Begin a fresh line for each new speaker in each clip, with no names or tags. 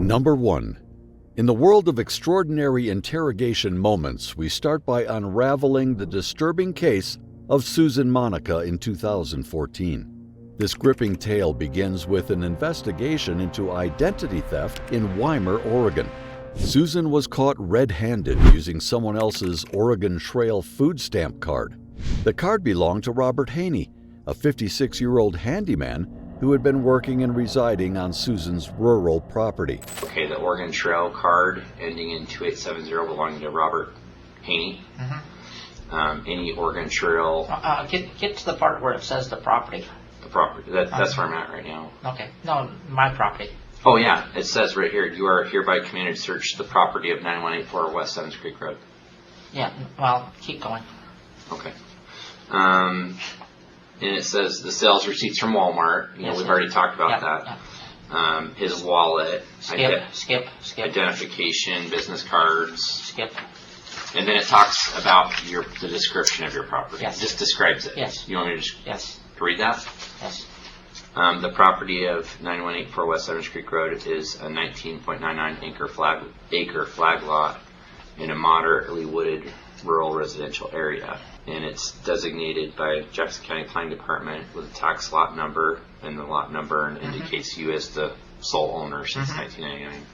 Number 1. In the world of extraordinary interrogation moments, we start by unraveling the disturbing case of Susan Monica in 2014. This gripping tale begins with an investigation into identity theft in Wimer, Oregon. Susan was caught red-handed using someone else's Oregon Trail food stamp card. The card belonged to Robert Haney, a 56-year-old handyman who had been working and residing on Susan's rural property.
Okay, the Oregon Trail card ending in 2870 belonging to Robert Haney. Any Oregon Trail...
Get to the part where it says the property.
The property. That's where I'm at right now.
Okay. No, my property.
Oh, yeah. It says right here, you are hereby commanded to search the property of 9184 West 7th Creek Road.
Yeah, well, keep going.
Okay. And it says the sales receipts from Walmart. You know, we've already talked about that. Yeah. His wallet.
Skip.
Identification, business cards.
Skip.
And then it talks about the description of your property.
Yes.
It just describes it.
Yes.
You want me to just
yes.
read that?
Yes.
The property of 9184 West 7th Creek Road is a 19.99 acre flag lot in a moderately wooded rural residential area. And it's designated by Jackson County Planning Department with a tax lot number, and the lot number indicates you as the sole owner since 1999.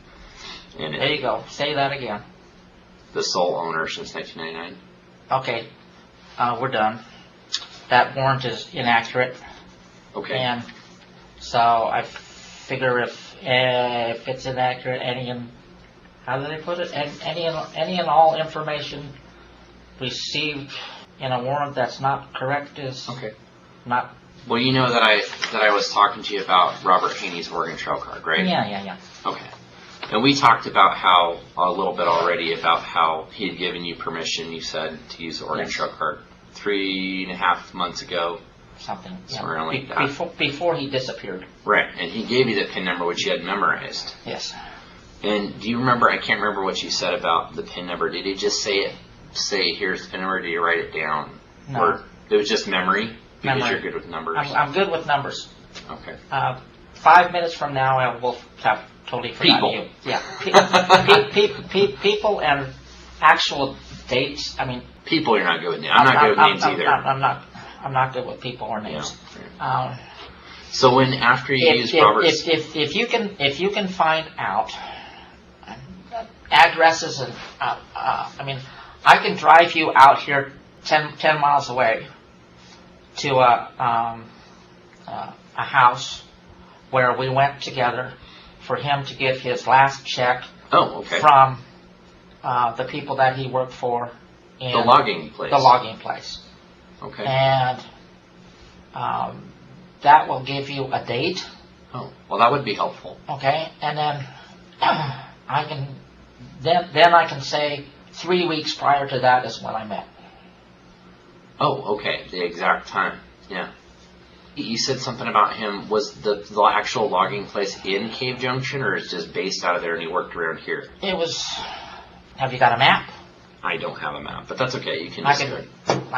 And
there you go. Say that again.
The sole owner since 1999.
Okay, we're done. That warrant is inaccurate.
Okay.
And so I figure if it's inaccurate, how do they put it? Any and all information received in a warrant that's not correct is not.
Well, you know that I was talking to you about Robert Haney's Oregon Trail card, right?
Yeah.
Okay. And we talked about a little bit already about how he had given you permission, you said, to use the Oregon Trail card 3.5 months ago.
Something.
Somewhere like that.
Before he disappeared.
Right. And he gave you the PIN number, which you had memorized.
Yes.
And do you remember, I can't remember what you said about the PIN number. Did he just say here's the PIN number, or did you write it down?
No.
Or it was just memory? Because
memory.
you're good with numbers?
I'm good with numbers.
Okay.
5 minutes from now, I will have totally forgotten you. Yeah. People and actual dates. I mean.
People, you're not good with names. I'm not good with names either.
I'm not good with people or names.
Yeah. So when after you use Robert's,
if you can find out addresses and I mean, I can drive you out here 10 miles away to a house where we went together for him to get his last check from the people that he worked for in
the logging place.
The logging place.
Okay.
And that will give you a date.
Oh, well, that would be helpful.
Okay, and then I can say 3 weeks prior to that is when I met.
Oh, okay, the exact time. Yeah. You said something about him. Was the actual logging place in Cave Junction, or is it just based out of there and he worked around here?
It was. Have you got a map?
I don't have a map, but that's okay. You can.
I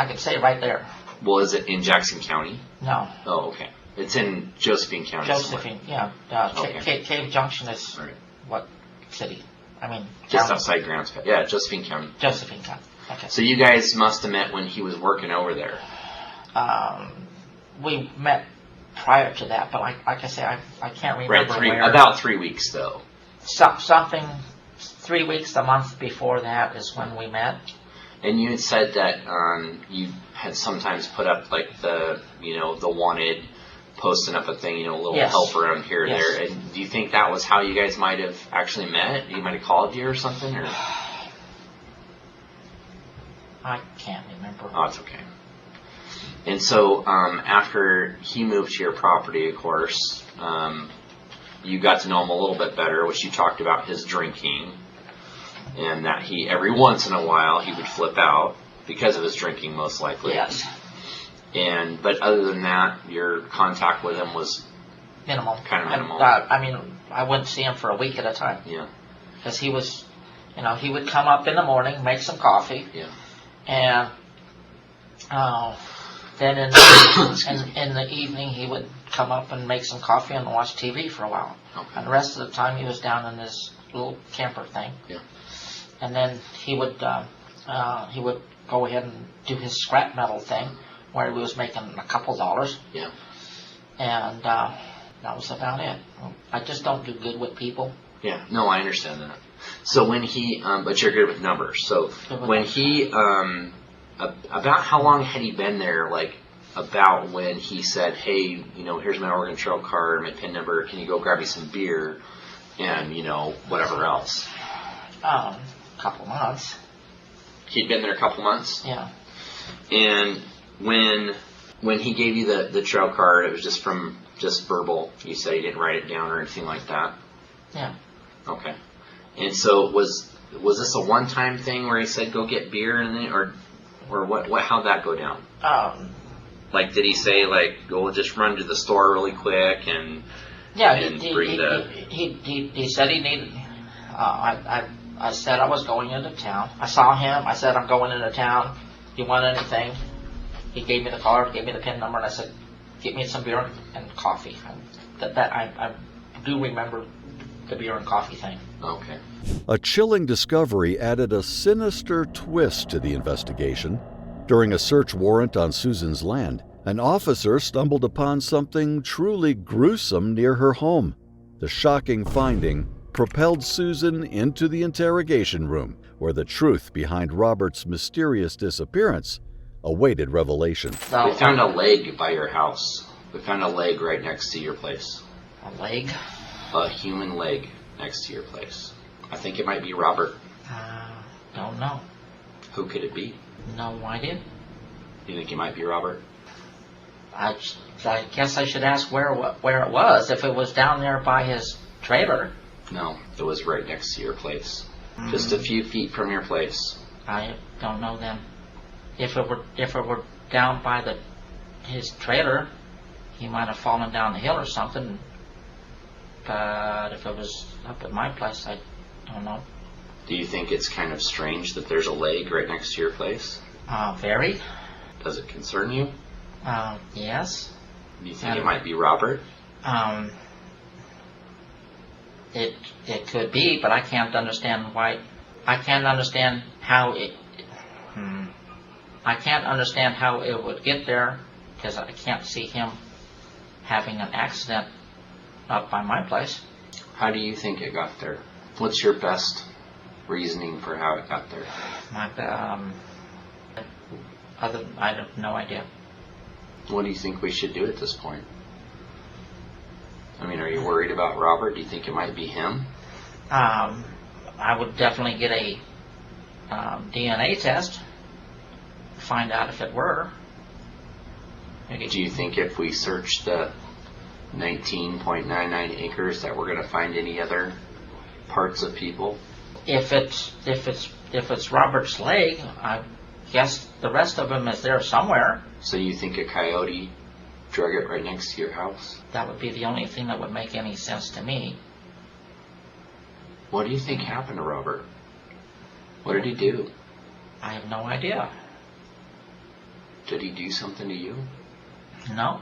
can say right there.
Well, is it in Jackson County?
No.
Oh, okay. It's in Josephine County.
Josephine, yeah. Cave Junction is what city? I mean,
just
county?
outside Grants. Yeah, Josephine County.
Josephine County. Okay.
So you guys must have met when he was working over there.
We met prior to that, but like I say, I can't remember where.
About 3 weeks though.
Something. 3 weeks, a month before that is when we met.
And you had said that you had sometimes put up like the wanted, posting up a thing, a little help around here or there. And do you think that was how you guys might have actually met? He might have called you or something, or?
I can't remember.
Oh, it's okay. And so after he moved to your property, of course, you got to know him a little bit better, which you talked about his drinking, and that he, every once in a while, he would flip out because of his drinking, most likely.
Yes.
But other than that, your contact with him was
minimal.
Kind of minimal.
I mean, I wouldn't see him for a week at a time.
Yeah.
Because he was, he would come up in the morning, make some coffee.
Yeah.
And then in the evening he would come up and make some coffee and watch TV for a while.
Okay.
And the rest of the time he was down in this little camper thing.
Yeah.
And then he would go ahead and do his scrap metal thing, where he was making a couple $.
Yeah.
And that was about it. I just don't do good with people.
Yeah. No, I understand that. So when he, but you're good with numbers. So when he, about how long had he been there? Like about when he said, "Hey, here's my Oregon Trail card, my PIN number. Can you go grab me some beer, and whatever else."
Couple months.
He'd been there a couple months.
Yeah.
And when he gave you the trail card, it was just verbal. You said he didn't write it down or anything like that.
Yeah.
Okay. And so was this a one-time thing where he said go get beer and then, or what? How'd that go down? Like, did he say like go just run to the store really quick and
he said he needed. I said I was going into town. I saw him. I said I'm going into town. Do you want anything? He gave me the card, gave me the PIN number, and I said, "Get me some beer and coffee." I do remember the beer and coffee thing.
Okay.
A chilling discovery added a sinister twist to the investigation. During a search warrant on Susan's land, an officer stumbled upon something truly gruesome near her home. The shocking finding propelled Susan into the interrogation room, where the truth behind Robert's mysterious disappearance awaited revelation.
We found a leg by your house. We found a leg right next to your place.
A leg?
A human leg next to your place. I think it might be Robert.
Don't know.
Who could it be?
No idea.
You think it might be Robert?
I guess I should ask where it was. If it was down there by his trailer.
No, it was right next to your place. Just a few feet from your place.
I don't know then. If it were down by his trailer, he might have fallen down the hill or something. But if it was up at my place, I don't know.
Do you think it's kind of strange that there's a leg right next to your place?
Very.
Does it concern you?
Yes.
Do you think it might be Robert?
It could be, but I can't understand why. I can't understand how it. I can't understand how it would get there, because I can't see him having an accident up by my place.
How do you think it got there? What's your best reasoning for how it got there?
I have no idea.
What do you think we should do at this point? I mean, are you worried about Robert? Do you think it might be him?
I would definitely get a DNA test, find out if it were.
Do you think if we search the 19.99 acres that we're going to find any other parts of people?
If it's Robert's leg, I guess the rest of him is there somewhere.
So you think a coyote drug it right next to your house?
That would be the only thing that would make any sense to me.
What do you think happened to Robert? What did he do?
I have no idea.
Did he do something to you?
No.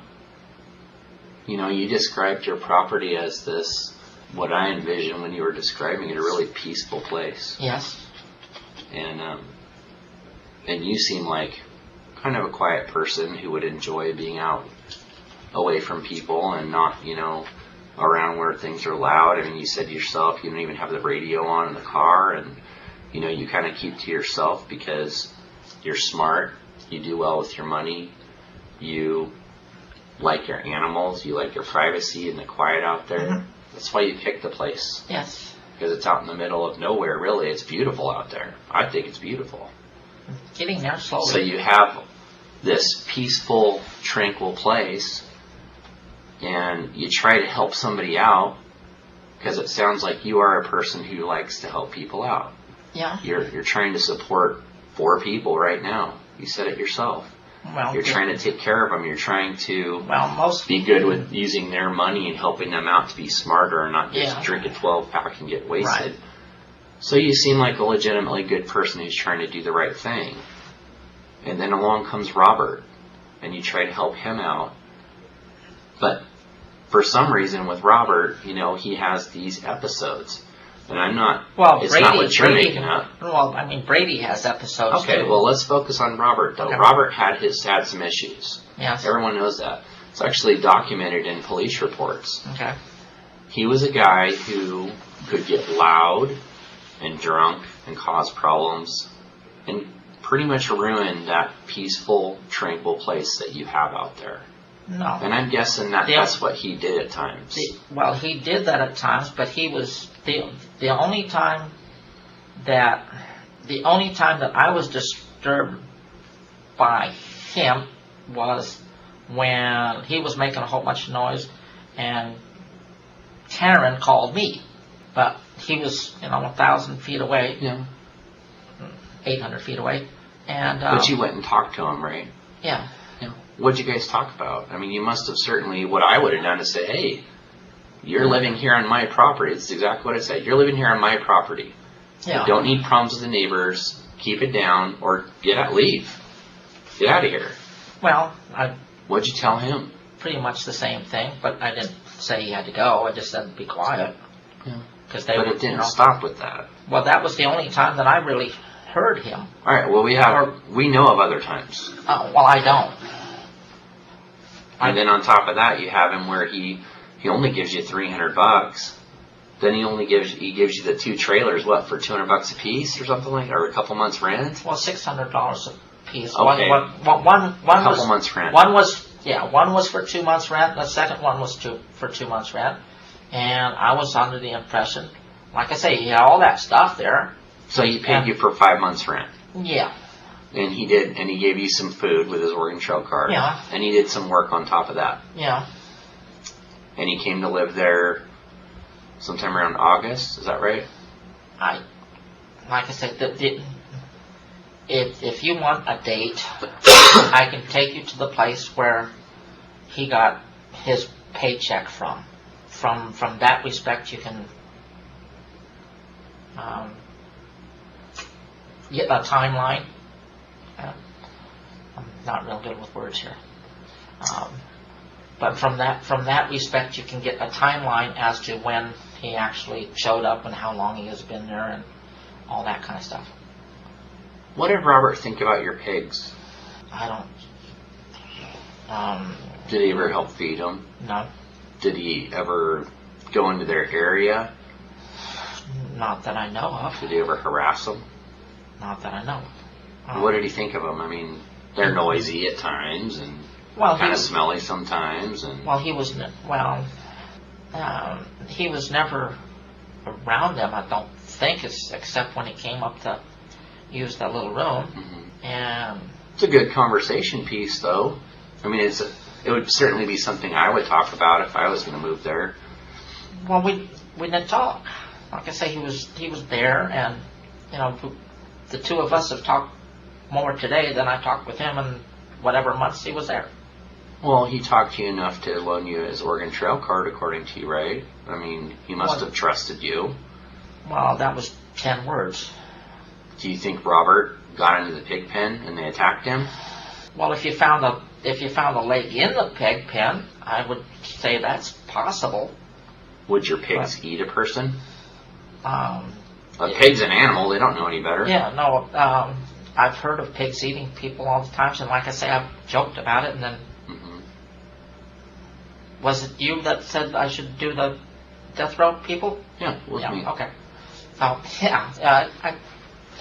You described your property as this, what I envisioned when you were describing it, a really peaceful place.
Yes.
And you seem like kind of a quiet person who would enjoy being out away from people and not, around where things are loud. I mean, you said yourself you don't even have the radio on in the car, and, you kind of keep to yourself because you're smart, you do well with your money, you like your animals, you like your privacy and the quiet out there. Mm-hmm. That's why you picked the place.
Yes.
Because it's out in the middle of nowhere, really. It's beautiful out there. I think it's beautiful.
Getting there slowly.
So you have this peaceful, tranquil place, and you try to help somebody out, because it sounds like you are a person who likes to help people out.
Yeah.
You're trying to support 4 people right now. You said it yourself.
Well,
you're trying to take care of them. You're trying to
most
be good with using their money and helping them out to be smarter and not just drink a 12-pack and get wasted.
Right.
So you seem like a legitimately good person who's trying to do the right thing. And then along comes Robert. and you try to help him out. But for some reason with Robert, he has these episodes. And I'm not, it's not what you're making up.
Well, I mean, Brady has episodes
Okay,
too.
well, let's focus on Robert, though.
Okay.
Robert had some issues.
Yes.
Everyone knows that. It's actually documented in police reports.
Okay.
He was a guy who could get loud and drunk and cause problems and pretty much ruin that peaceful, tranquil place that you have out there.
No.
And I'm guessing that's what he did at times.
Well, he did that at times, but he was the only time that I was disturbed by him was when he was making a whole bunch of noise, and Karen called me, but he was 1,000 feet away, 800 feet away, and
but you went and talked to him, right?
Yeah.
What'd you guys talk about? I mean, you must have certainly, what I would have done is say, hey, you're living here on my property. It's exactly what I said. You're living here on my property.
Yeah.
You don't need problems with the neighbors. Keep it down or leave. Get out of here.
Well,
What'd you tell him?
pretty much the same thing, but I didn't say he had to go. I just said be quiet.
Yeah.
But
it didn't stop with that.
Well, that was the only time that I really heard him.
All right, well, we know of other times.
Oh, well, I don't.
And then on top of that, you have him where he only gives you $300. Then he gives you the 2 trailers, for $200 a piece or something or a couple months rent?
Well, $600 a piece.
Okay.
One
couple months rent.
One was for 2 months rent. The second one was for 2 months rent. And I was under the impression, like I say, he had all that stuff there.
So he paid you for 5 months rent.
Yeah.
And he gave you some food with his Oregon Trail card.
Yeah.
And he did some work on top of that.
Yeah.
And he came to live there sometime around August, is that right?
Like I said, if you want a date, I can take you to the place where he got his paycheck from. From that respect, you can get a timeline. I'm not real good with words here. But from that respect, you can get a timeline as to when he actually showed up and how long he has been there and all that kind of stuff.
What did Robert think about your pigs?
I don't.
Did he ever help feed them?
No.
Did he ever go into their area?
Not that I know of.
Did he ever harass them?
Not that I know of.
What did he think of them? I mean, they're noisy at times and kind of smelly sometimes. And
well, he was never around them. I don't think, except when he came up to use that little room.
Mm-hmm.
And
it's a good conversation piece, though. I mean, it would certainly be something I would talk about if I was going to move there.
Well, we didn't talk. Like I say, he was there, and the two of us have talked more today than I talked with him in whatever months he was there.
Well, he talked to you enough to loan you his Oregon Trail card, according to you, right? I mean, he must have trusted you.
Well, that was 10 words.
Do you think Robert got into the pig pen and they attacked him?
Well, if you found a leg in the pig pen, I would say that's possible.
Would your pigs eat a person?
A
pig's an animal. They don't know any better.
Yeah, no. I've heard of pigs eating people all the time, and like I say, I've joked about it, and then...
Mm-hmm.
Was it you that said I should do the death row people?
Yeah, it was me.
Okay. Oh, yeah.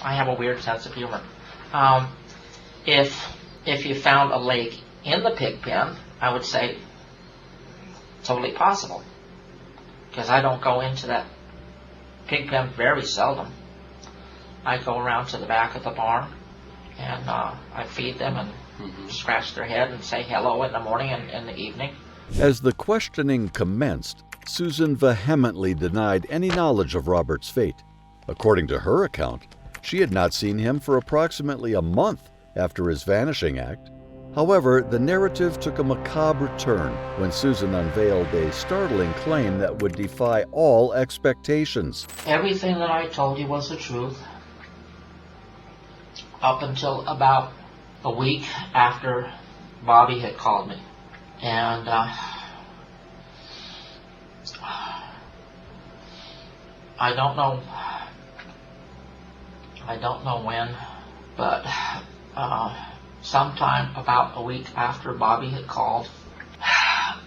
I have a weird sense of humor. If you found a leg in the pig pen, I would say totally possible. Because I don't go into that pig pen very seldom. I go around to the back of the barn and I feed them and scratch their head and say hello in the morning and in the evening.
As the questioning commenced, Susan vehemently denied any knowledge of Robert's fate. According to her account, she had not seen him for approximately a month after his vanishing act. However, the narrative took a macabre turn when Susan unveiled a startling claim that would defy all expectations.
Everything that I told you was the truth. Up until about a week after Bobby had called me, and I don't know when, but sometime about a week after Bobby had called,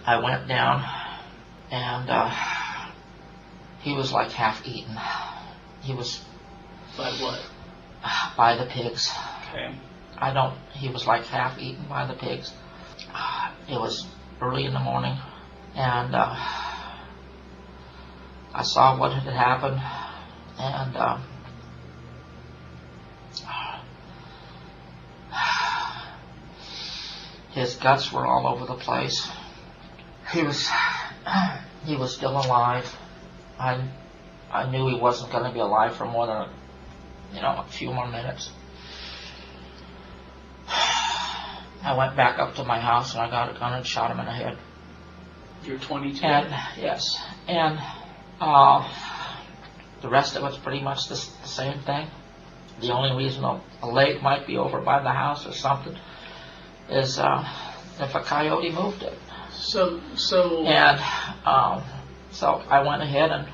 I went down, and he was like half eaten. He was
By what?
by the pigs.
Okay.
He was like half eaten by the pigs. It was early in the morning, and I saw what had happened, and his guts were all over the place. He was still alive. I knew he wasn't going to be alive for more than a few more minutes. I went back up to my house and I got a gun and shot him in the head.
You're 22?
And yes, and the rest of it's pretty much the same thing. The only reason a leg might be over by the house or something is if a coyote moved it.
So
And so I went ahead and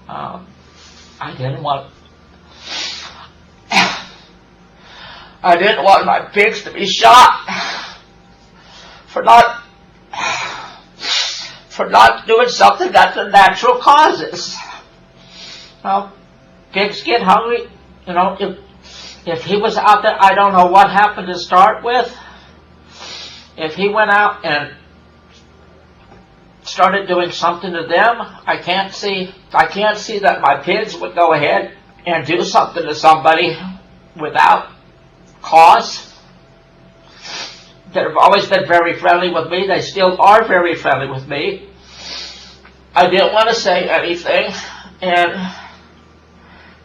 I didn't want my pigs to be shot for not doing something that the natural causes. Well, pigs get hungry. If he was out there, I don't know what happened to start with. If he went out and started doing something to them, I can't see that my pigs would go ahead and do something to somebody without cause. They've always been very friendly with me. They still are very friendly with me. I didn't want to say anything, and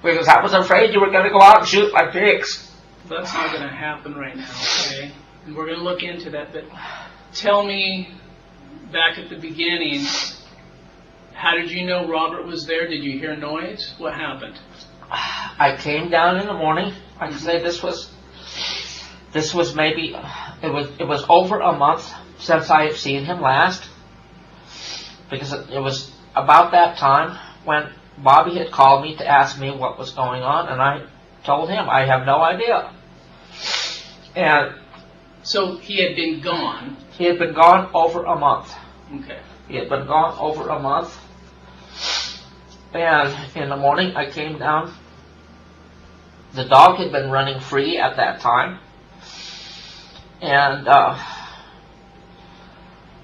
because I was afraid you were going to go out and shoot my pigs.
that's not going to happen right now, okay? And we're going to look into that, but tell me, back at the beginning, how did you know Robert was there? Did you hear noise? What happened?
I came down in the morning. I can say this was maybe, it was over a month since I had seen him last, because it was about that time when Bobby had called me to ask me what was going on, and I told him I have no idea. And
so he had been gone.
he had been gone over a month.
Okay.
He had been gone over a month. And in the morning I came down. The dog had been running free at that time. And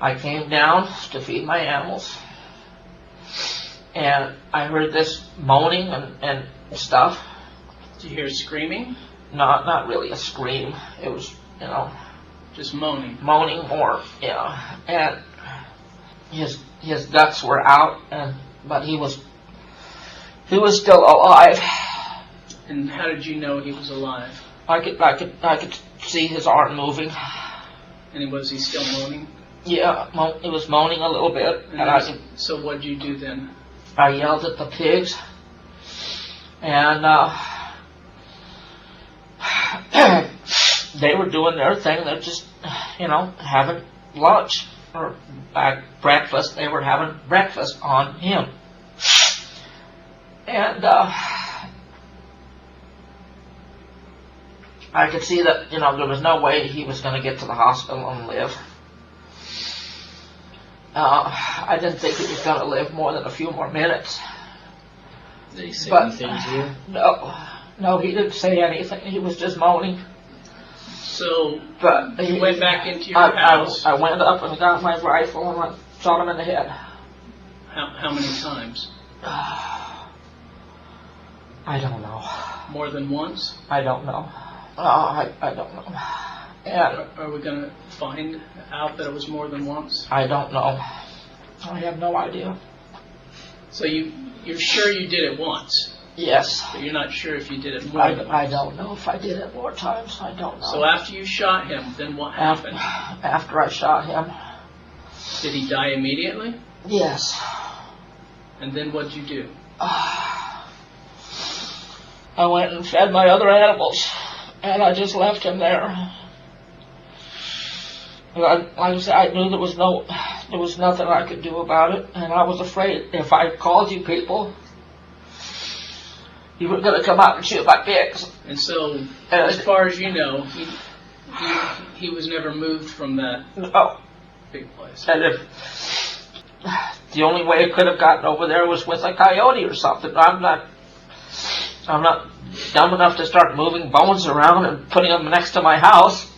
I came down to feed my animals. And I heard this moaning and stuff.
Did you hear screaming?
Not really a scream. It was,
Just moaning.
moaning more, and his guts were out, but he was still alive.
And how did you know he was alive?
I could see his arm moving.
And was he still moaning?
Yeah, it was moaning a little bit, and
So what did you do then?
I yelled at the pigs, and they were doing their thing. They're just, having lunch or breakfast. They were having breakfast on him. And I could see that, there was no way he was going to get to the hospital and live. I didn't think he was going to live more than a few more minutes.
Did he say
But,
anything to you?
No, he didn't say anything. He was just moaning.
So
But
you went back into your house.
I went up and got my rifle and I shot him in the head.
How many times?
I don't know.
More than once?
I don't know. I don't know. And
Are we going to find out that it was more than once?
I don't know. I have no idea.
So you're sure you did it once,
Yes.
but you're not sure if you did it more than
I
once.
don't know if I did it more times. I don't know.
So after you shot him, then what happened?
After I shot him,
Did he die immediately?
yes.
And then what'd you do?
I went and fed my other animals, and I just left him there. Like I said, I knew there was nothing I could do about it, and I was afraid if I called you people, you were going to come out and shoot my pigs.
And so, as far as you know, he was never moved from that big place.
And if the only way it could have gotten over there was with a coyote or something. I'm not dumb enough to start moving bones around and putting them next to my house.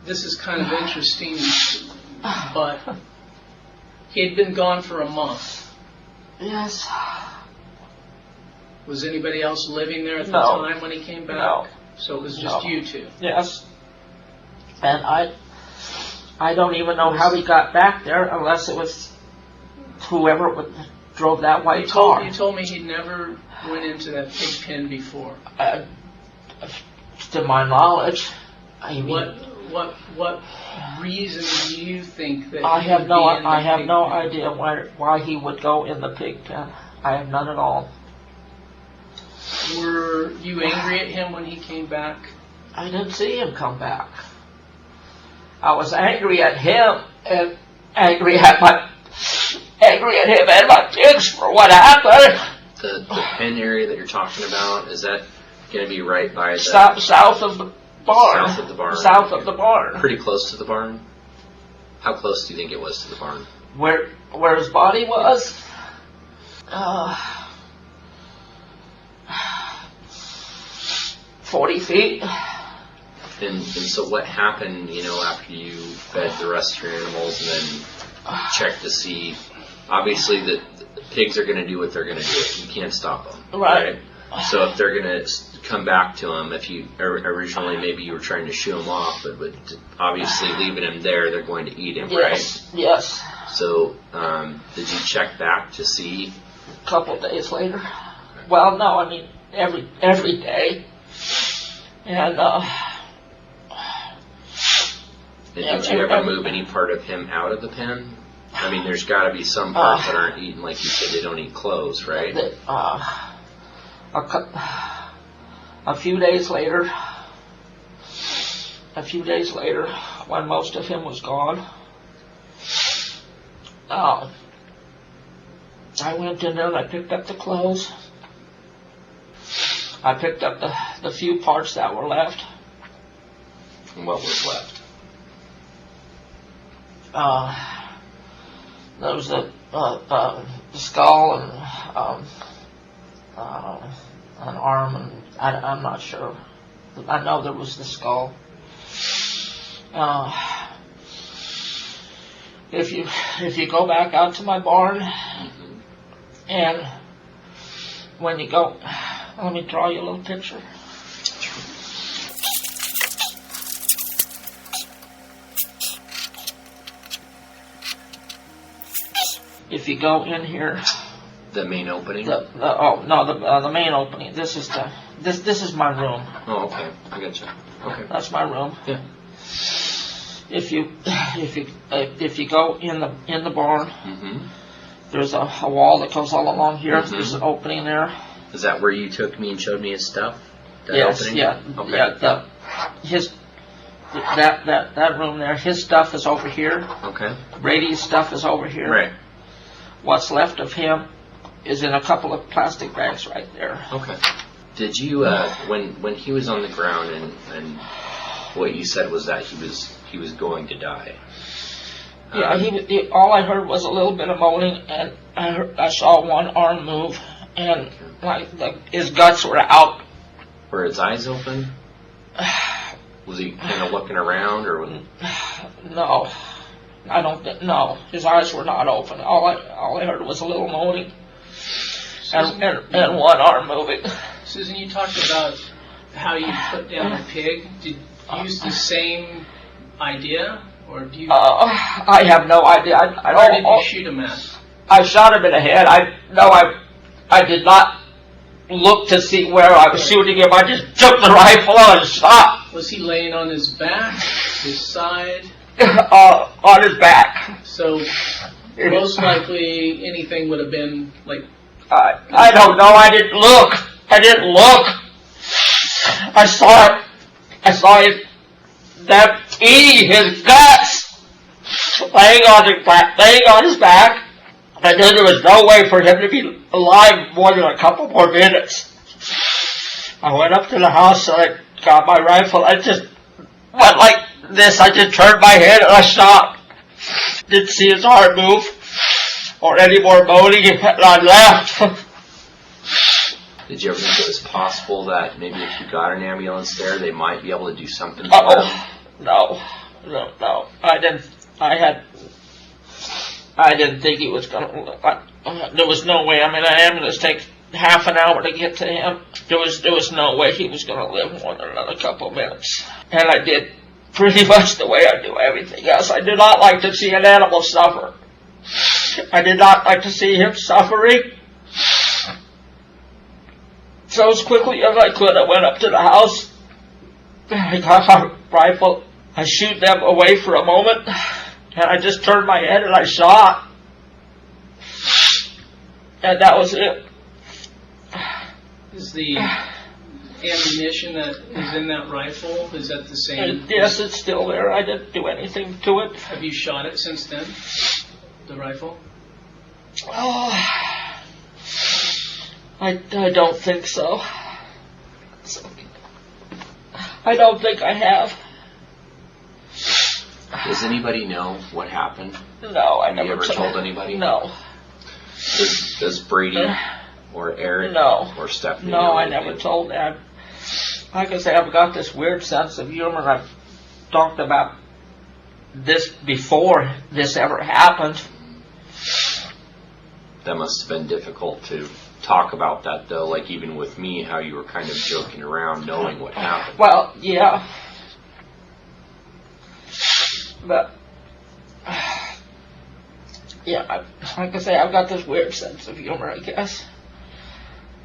This is kind of interesting, but he had been gone for a month.
Yes.
Was anybody else living there at the
No.
time when he came back?
No.
So it was just
No.
you two.
Yes. And I don't even know how he got back there unless it was whoever drove that white car.
You told me he never went into that pig pen before.
To my knowledge, I mean,
What reason do you think that
I
he
have
would
no
be in the
I have
pig
no
pen?
idea why he would go in the pig pen. I have none at all.
Were you angry at him when he came back?
I didn't see him come back. I was angry at him and angry at him and my pigs for what happened.
The pen area that you're talking about, is that going to be right by the
South of the barn.
South of the barn?
South of the barn.
Pretty close to the barn? How close do you think it was to the barn?
Where his body was? 40 feet.
And so what happened, after you fed the rest of your animals and then checked to see, obviously the pigs are going to do what they're going to do. You can't stop them.
Right.
So if they're going to come back to them, if you originally maybe you were trying to shoo them off, but obviously leaving him there, they're going to eat him,
Yes.
right?
Yes.
So did you check back to see?
A couple days later. Well, no, I mean every day. And
Did you ever move any part of him out of the pen? I mean, there's got to be some parts that aren't eaten, like you said, they don't eat clothes, right?
A few days later, when most of him was gone, I went in there and I picked up the clothes. I picked up the few parts that were left.
And what was left?
There was the skull and an arm, and I'm not sure. I know there was the skull. If you go back out to my barn, and when you go, let me draw you a little picture. If you go in here,
The main opening?
the main opening. This is this is my room.
Oh, okay. I gotcha. Okay.
That's my room.
Yeah.
If you go in the barn, there's a wall that goes all along here. There's an opening there.
Is that where you took me and showed me his stuff? That
Yes.
opening?
Yeah.
Okay.
Yeah. That room there. His stuff is over here.
Okay.
Brady's stuff is over here.
Right.
What's left of him is in a couple of plastic bags right there.
Okay. Did you when he was on the ground and what you said was that he was going to die?
Yeah, all I heard was a little bit of moaning, and I saw one arm move, and his guts were out.
Were his eyes open? Was he kind of looking around, or was...
No, I don't. No, his eyes were not open. All I heard was a little moaning, and one arm moving.
Susan, you talked about how you put down a pig. Did you use the same idea, or do you?
I have no idea.
Where did you shoot him at?
I shot him in the head. I did not look to see where I was shooting him. I just took the rifle and shot.
Was he laying on his back, his side?
On his back.
So most likely anything would have been like.
I don't know. I didn't look. I saw it. them eating his guts, laying on his back, and then there was no way for him to be alive more than a couple more minutes. I went up to the house, and I got my rifle. I just went like this. I just turned my head and I shot. Didn't see his heart move or any more moaning, and I left.
Did you ever think it was possible that maybe if you got an ambulance there, they might be able to do something for him?
No. I didn't think he was gonna. There was no way. I mean, an ambulance takes half an hour to get to him. There was no way he was gonna live more than another couple of minutes. And I did pretty much the way I do everything else. I did not like to see an animal suffer. I did not like to see him suffering. So as quickly as I could, I went up to the house. I got my rifle. I shoot them away for a moment, and I just turned my head and I shot. And that was it.
Is the ammunition that is in that rifle, is that the same?
Yes, it's still there. I didn't do anything to it.
Have you shot it since then, the rifle?
Oh, I don't think so. I don't think I have.
Does anybody know what happened?
No, I
Have you
never
ever told anybody?
No.
Does Brady or Eric
No.
or Stephanie
No,
know
I
anything?
never told them. Like I say, I've got this weird sense of humor. I've talked about this before this ever happened.
That must have been difficult to talk about that, though, like even with me, how you were kind of joking around knowing what happened.
Well, yeah. But, yeah, like I say, I've got this weird sense of humor, I guess.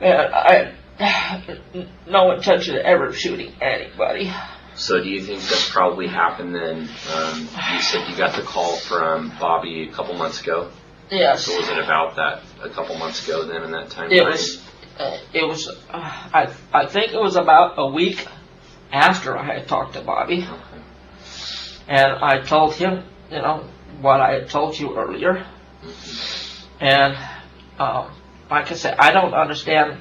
And I had no intention of ever shooting anybody.
So do you think that probably happened then? You said you got the call from Bobby a couple months ago.
Yes.
So was it about that a couple months ago then in that time
It
frame?
was, I think it was about a week after I had talked to Bobby.
Okay.
And I told him, you know, what I had told you earlier. And, like I said, I don't understand,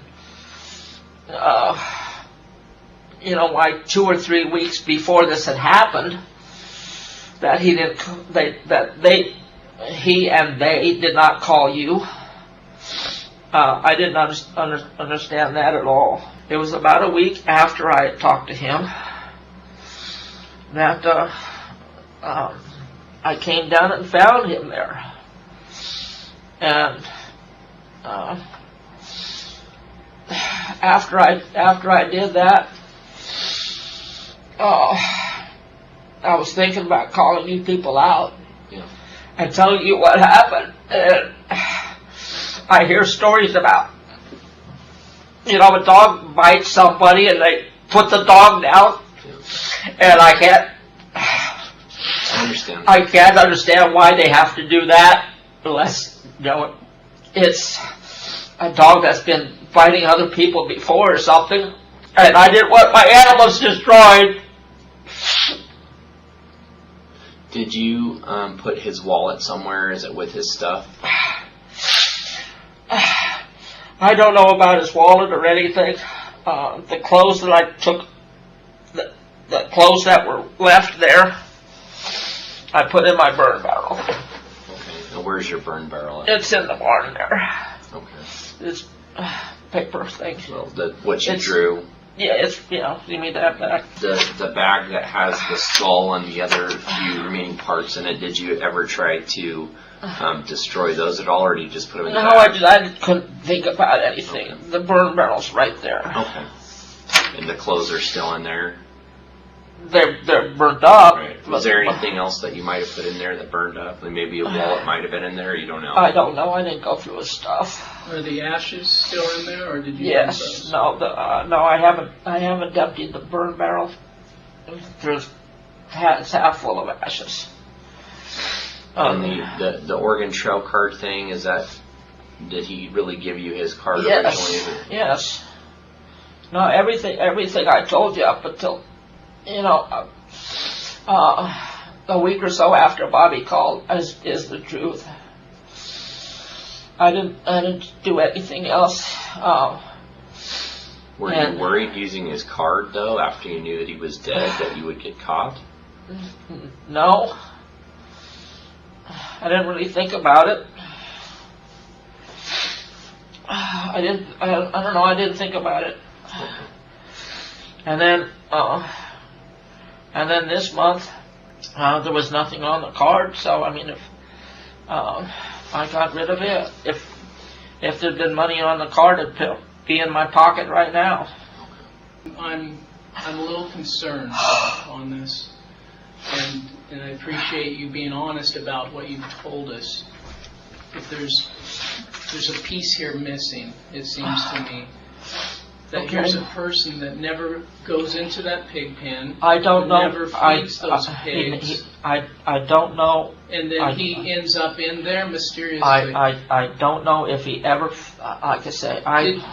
you know, why 2 or 3 weeks before this had happened, that he and they did not call you. I didn't understand that at all. It was about a week after I had talked to him that I came down and found him there. And after I did that, I was thinking about calling you people out.
Yeah.
And telling you what happened. And I hear stories about, you know, a dog bites somebody and they put the dog down.
Yeah.
And I can't understand why they have to do that unless, you know, it's a dog that's been biting other people before or something. And I didn't want my animals destroyed.
Did you put his wallet somewhere? Is it with his stuff?
I don't know about his wallet or anything. The clothes that I took, the clothes that were left there, I put in my burn barrel.
Okay. Now where's your burn barrel at?
It's in the barn there.
Okay.
It's paper thing.
Well, what you drew.
Yeah, it's, you know, you mean that back.
The bag that has the skull and the other few remaining parts in it, did you ever try to destroy those at all, or did you just put them in the bag?
I couldn't think about anything.
Okay.
The burn barrel's right there.
Okay. And the clothes are still in there?
They're burnt up.
Right. Was there anything else that you might have put in there that burned up? Like maybe a wallet might have been in there, you don't know?
I don't know. I didn't go through his stuff.
Are the ashes still in there, or did you?
Yes. No. No. I haven't emptied the burn barrel. It's half full of ashes.
And the Oregon Trail card thing, is that, did he really give you his card
Yes.
originally?
Yes. No. Everything I told you up until, you know, A week or so after Bobby called is the truth. I didn't do anything else.
Were you worried using his card, though, after you knew that he was dead, that you would get caught?
No. I didn't really think about it. I don't know, I didn't think about it. And then this month, there was nothing on the card, so I mean, if I got rid of it, if there'd been money on the card, it'd be in my pocket right now.
I'm a little concerned on this, and I appreciate you being honest about what you've told us. If there's a piece here missing, it seems to me. That here's a person that never goes into that pig pen.
I don't know.
Never feeds those pigs.
I don't know.
And then he ends up in there mysteriously.
I don't know if he ever, like I say,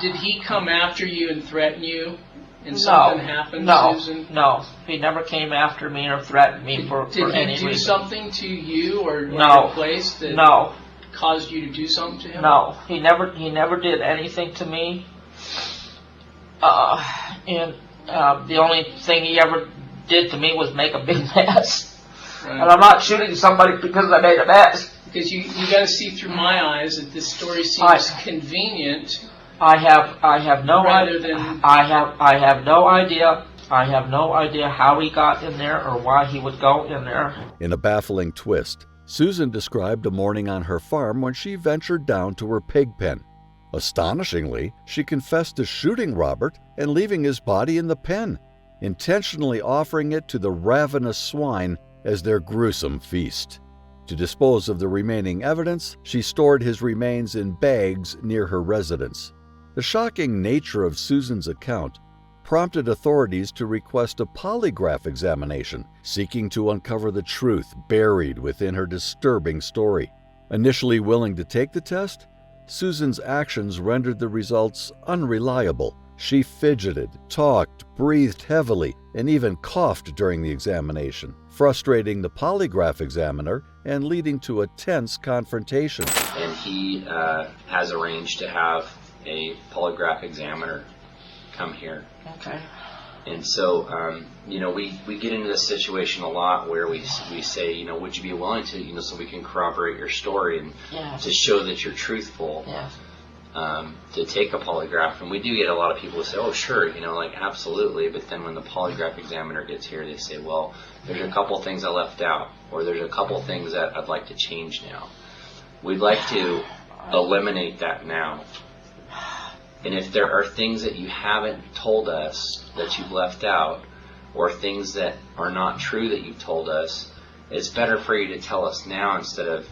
Did he come after you and threaten you? And something happened, Susan?
No. He never came after me or threatened me for any reason.
Did he do something to you or
your
place that caused you to do something to him?
No. He never did anything to me. And the only thing he ever did to me was make a big mess. Right. And I'm not shooting somebody because I made a mess.
Because you got to see through my eyes that this story seems convenient.
I have no
rather
idea.
Than
I have no idea. I have no idea how he got in there or why he would go in there.
In a baffling twist, Susan described a morning on her farm when she ventured down to her pig pen. Astonishingly, she confessed to shooting Robert and leaving his body in the pen, intentionally offering it to the ravenous swine as their gruesome feast. To dispose of the remaining evidence, she stored his remains in bags near her residence. The shocking nature of Susan's account prompted authorities to request a polygraph examination, seeking to uncover the truth buried within her disturbing story. Initially willing to take the test, Susan's actions rendered the results unreliable. She fidgeted, talked, breathed heavily, and even coughed during the examination, frustrating the polygraph examiner and leading to a tense confrontation.
And he has arranged to have a polygraph examiner come here.
Okay.
And so, we get into this situation a lot where we say, would you be willing to, so we can corroborate your story and to show that you're truthful, to take a polygraph. And we do get a lot of people who say, oh, sure, absolutely. But then when the polygraph examiner gets here, they say, well, there's a couple things I left out, or there's a couple things that I'd like to change now. We'd like to eliminate that now. And if there are things that you haven't told us that you've left out, or things that are not true that you've told us, it's better for you to tell us now instead of,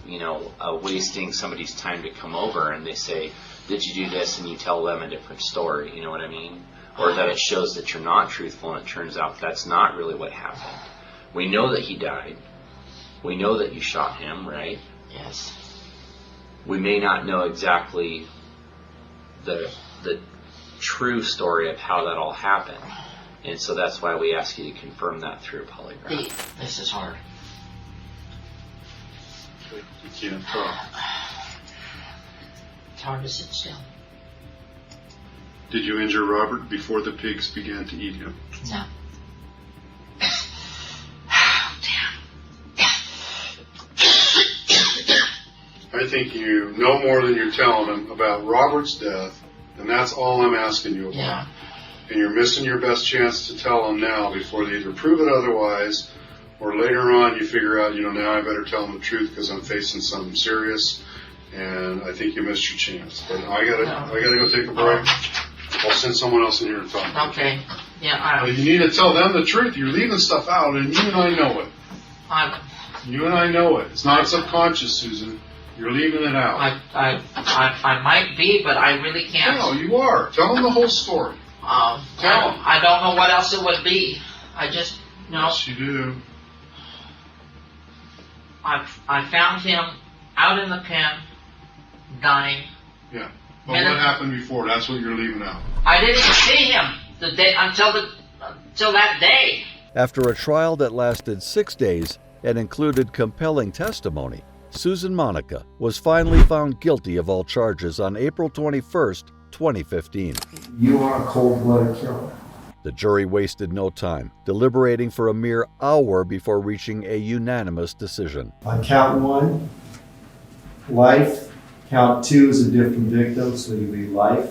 wasting somebody's time to come over and they say, did you do this? And you tell them a different story, you know what I mean? Or that it shows that you're not truthful and it turns out that's not really what happened. We know that he died. We know that you shot him, right?
Yes.
We may not know exactly the true story of how that all happened. And so that's why we ask you to confirm that through a polygraph.
This is hard.
You can't talk.
It's hard to sit still.
Did you injure Robert before the pigs began to eat him?
No.
I think you know more than you're telling him about Robert's death, and that's all I'm asking you about.
Yeah.
And you're missing your best chance to tell him now before they either prove it otherwise, or later on you figure out, now I better tell him the truth because I'm facing something serious, and I think you missed your chance. But I gotta go take a break. I'll send someone else in here and talk.
Okay. Yeah.
But you need to tell them the truth. You're leaving stuff out, and you and I know it. You and I know it. It's not subconscious, Susan. You're leaving it out.
I might be, but I really can't.
No, you are. Tell them the whole story. Tell them.
I don't know what else it would be. I just know.
Yes, you do.
I found him out in the pen, dying.
Yeah. But what happened before? That's what you're leaving out.
I didn't even see him the day until that day.
After a trial that lasted 6 days and included compelling testimony, Susan Monica was finally found guilty of all charges on April 21st, 2015.
You are a cold-blooded killer.
The jury wasted no time, deliberating for a mere hour before reaching a unanimous decision.
On count 1, life. Count 2 is a different victim, so you be life.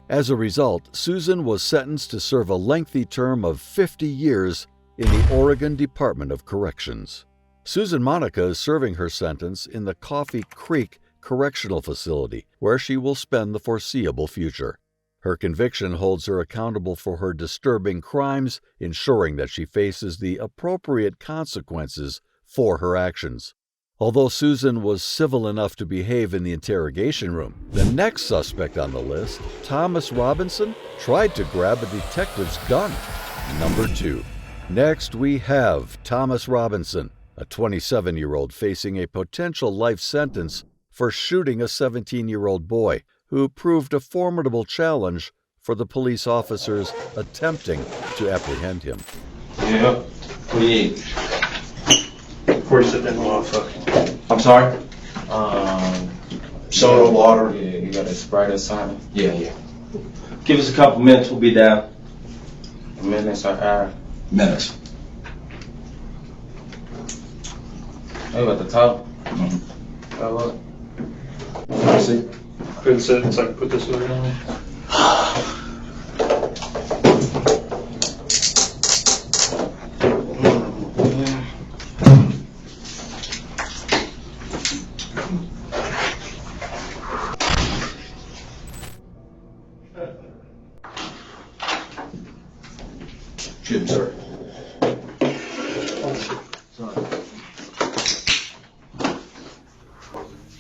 As a result, Susan was sentenced to serve a lengthy term of 50 years in the Oregon Department of Corrections. Susan Monica is serving her sentence in the Coffee Creek Correctional Facility, where she will spend the foreseeable future. Her conviction holds her accountable for her disturbing crimes, ensuring that she faces the appropriate consequences for her actions. Although Susan was civil enough to behave in the interrogation room, the next suspect on the list, Thomas Robinson, tried to grab a detective's gun. Number 2. Next, we have Thomas Robinson, a 27-year-old facing a potential life sentence for shooting a 17-year-old boy, who proved a formidable challenge for the police officers attempting to apprehend him.
Yeah, what do you need? Where's that motherfucker? I'm sorry? Soda, water. Yeah, you got a Sprite or something? Yeah. Give us a couple minutes, we'll be down. Minutes or hour? Minutes. Oh, at the top? Mm-hmm. Oh, look. Let me see. Couldn't sit so I can put this over on me. Jim, sir.
Sorry.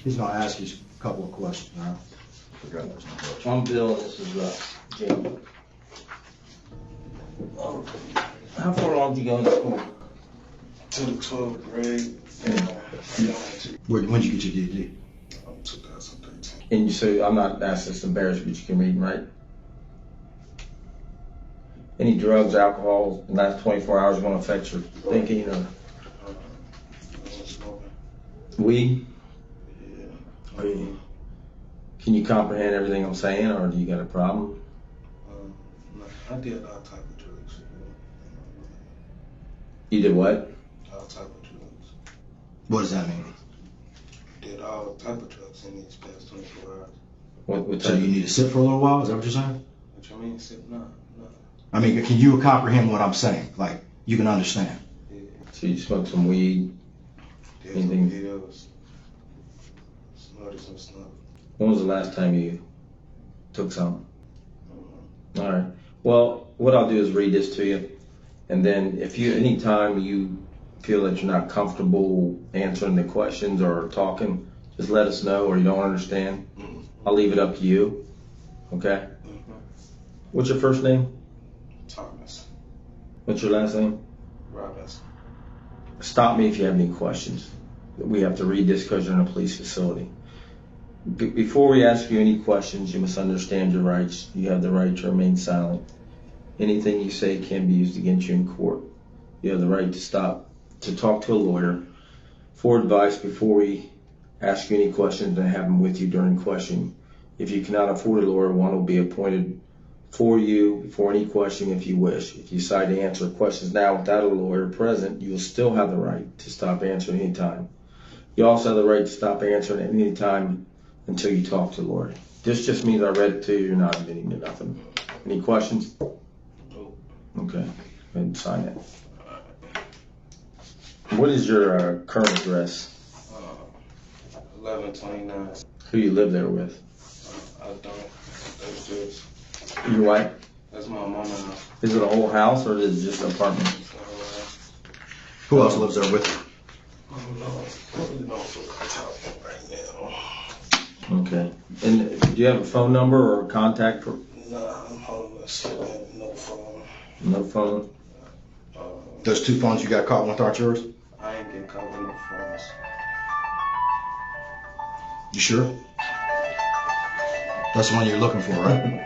He's going to ask you a couple of questions, all right?
I'm Bill, this is Jim. How far along did you go in school?
To the 12th grade.
When did you get your GED?
2013.
And you say, I'm not asking this to embarrass you, but you can read, right? Any drugs, alcohol, in the last 24 hours going to affect your thinking or weed?
Yeah.
Or can you comprehend everything I'm saying, or do you got a problem?
No, I did all type of drugs.
You did what?
All type of drugs.
What does that mean?
Did all type of drugs in these past 24 hours.
What
So you need to sit for a little while? Is that what you're saying?
What you mean? No.
I mean, can you comprehend what I'm saying? Like, you can understand?
Yeah.
So you smoked some weed?
Did
Anything?
some pills. Snorted some snuff.
When was the last time you took some? All right. Well, what I'll do is read this to you, and then if you anytime you feel that you're not comfortable answering the questions or talking, just let us know, or you don't understand. I'll leave it up to you. Okay. What's your first name?
Thomas.
What's your last name?
Robinson.
Stop me if you have any questions. We have to read this because you're in a police facility. Before we ask you any questions, you must understand your rights. You have the right to remain silent. Anything you say can be used against you in court. You have the right to talk to a lawyer for advice before we ask you any questions and have them with you during questioning. If you cannot afford a lawyer, one will be appointed for you for any question if you wish. If you decide to answer questions now without a lawyer present, you will still have the right to stop answering any time. You also have the right to stop answering at any time until you talk to the lawyer. This just means I read it to you, you're not admitting to nothing. Any questions?
Nope.
Okay, go ahead and sign it. What is your current address?
1129.
Who you live there with?
I don't. That's just.
Your wife?
That's my mama now.
Is it a whole house or is it just an apartment?
Who else lives there with you?
I don't know. I really don't feel like talking right now.
Okay. And do you have a phone number or contact? For
Nah, I'm homeless. I have no phone.
no phone?
Those 2 phones you got caught with aren't yours?
I ain't get caught with no phones.
You sure? That's the one you're looking for, right?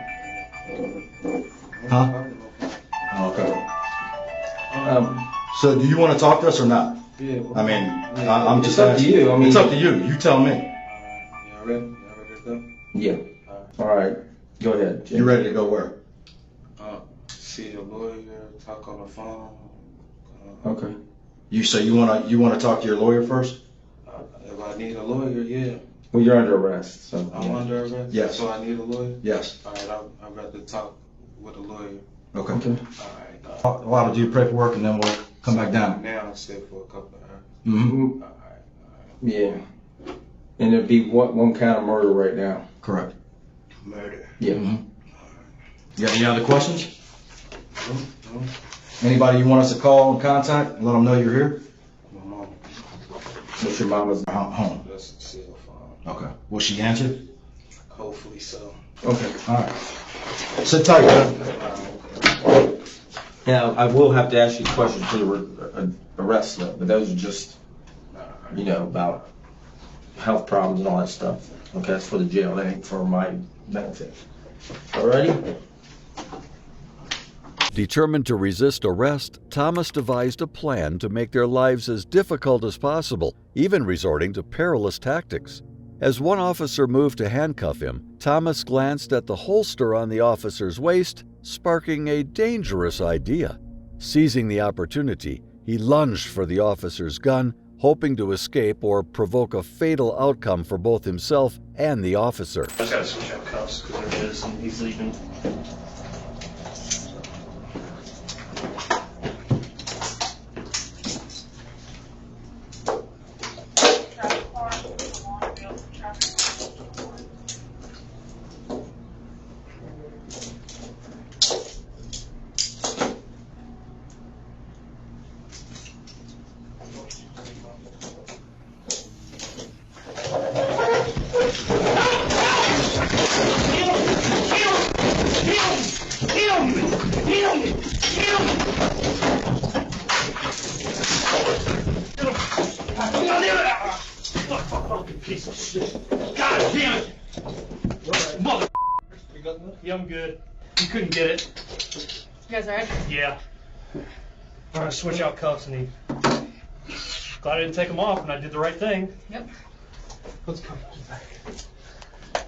Huh?
Probably no phone.
Okay.
So do you want to talk to us or not?
Yeah.
I mean, I'm just
It's up to
asking.
you. I mean,
it's up to you. You tell me.
Y'all ready? Y'all ready to go?
Yeah. All right. Go ahead. Jim.
You ready to go where?
See a lawyer, talk on the phone.
Okay.
You say you want to talk to your lawyer first?
If I need a lawyer, yeah.
Well, you're under arrest, so.
I'm under arrest?
Yes.
So I need a lawyer?
Yes.
All right, I'd rather talk with a lawyer.
Okay.
Okay.
All right.
A lot of do paperwork and then we'll come back down.
Now I'm set for a couple of hours.
Mm-hmm.
All right.
Yeah. And it'd be one count of murder right now.
Correct.
Murder.
Yeah.
Mm-hmm. You got any other questions?
No.
Anybody you want us to call and contact and let them know you're here?
My mom.
What's your mama's?
Home.
That's a cell phone.
Okay. Will she answer?
Hopefully so.
Okay. All right. Sit tight, man.
Now, I will have to ask you questions for the arrest, though, but those are just, about health problems and all that stuff. Okay, that's for the jail. That ain't for my benefit. Alrighty?
Determined to resist arrest, Thomas devised a plan to make their lives as difficult as possible, even resorting to perilous tactics. As one officer moved to handcuff him, Thomas glanced at the holster on the officer's waist, sparking a dangerous idea. Seizing the opportunity, he lunged for the officer's gun, hoping to escape or provoke a fatal outcome for both himself and the officer.
I just gotta switch out cuffs because there he is and he's leaving. Piece of shit. God damn it! Mother. Yeah, I'm good. You couldn't get it.
You guys alright?
Yeah. I'm gonna switch out cuffs and he. Glad I didn't take them off and I did the right thing.
Yep.
Let's come back.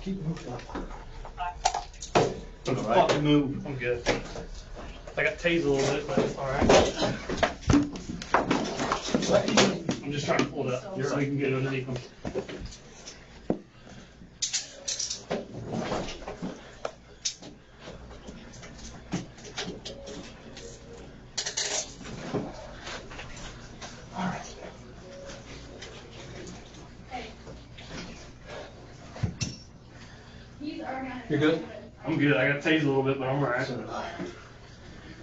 Keep moving up. Don't fucking move. I'm good. I got tased a little bit, but it's alright. I'm just trying to pull it up so we can get underneath them.
You're good?
I'm good. I got tased a little bit, but I'm alright.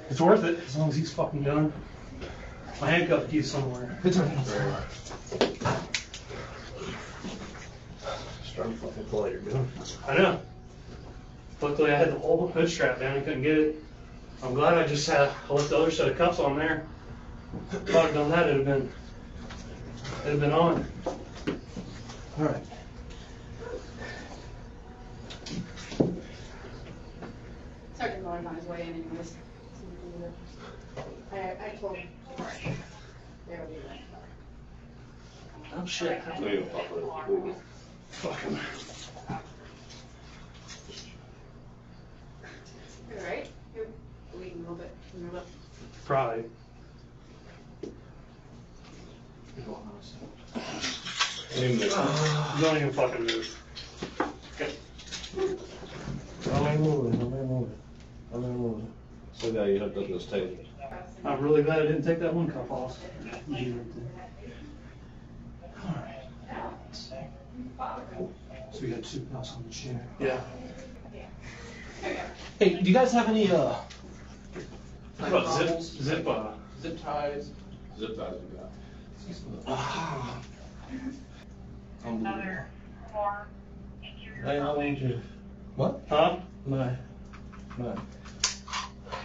It's worth it as long as he's fucking done. My handcuff keys somewhere. It's right there. Just trying to fucking pull out your gun. I know. Luckily, I had the whole hood strap down and couldn't get it. I'm glad I just had I left the other set of cuffs on there. If I'd done that, it'd have been on.
All right.
Sergeant Miller's on his way in anyways. I told him. There we go.
Oh shit. Fuck him.
You alright? You're bleeding a little bit from your lip.
Probably. Don't even fucking move. Okay.
I'm ain't moving. Still got you hooked up to this table.
I'm really glad I didn't take that one cuff off.
So we got two cuffs on the chair.
Yeah.
Hey, do you guys have any
What about zip
ties? Zip ties we got.
Another form.
Hey, I need you. What?
Huh?
No.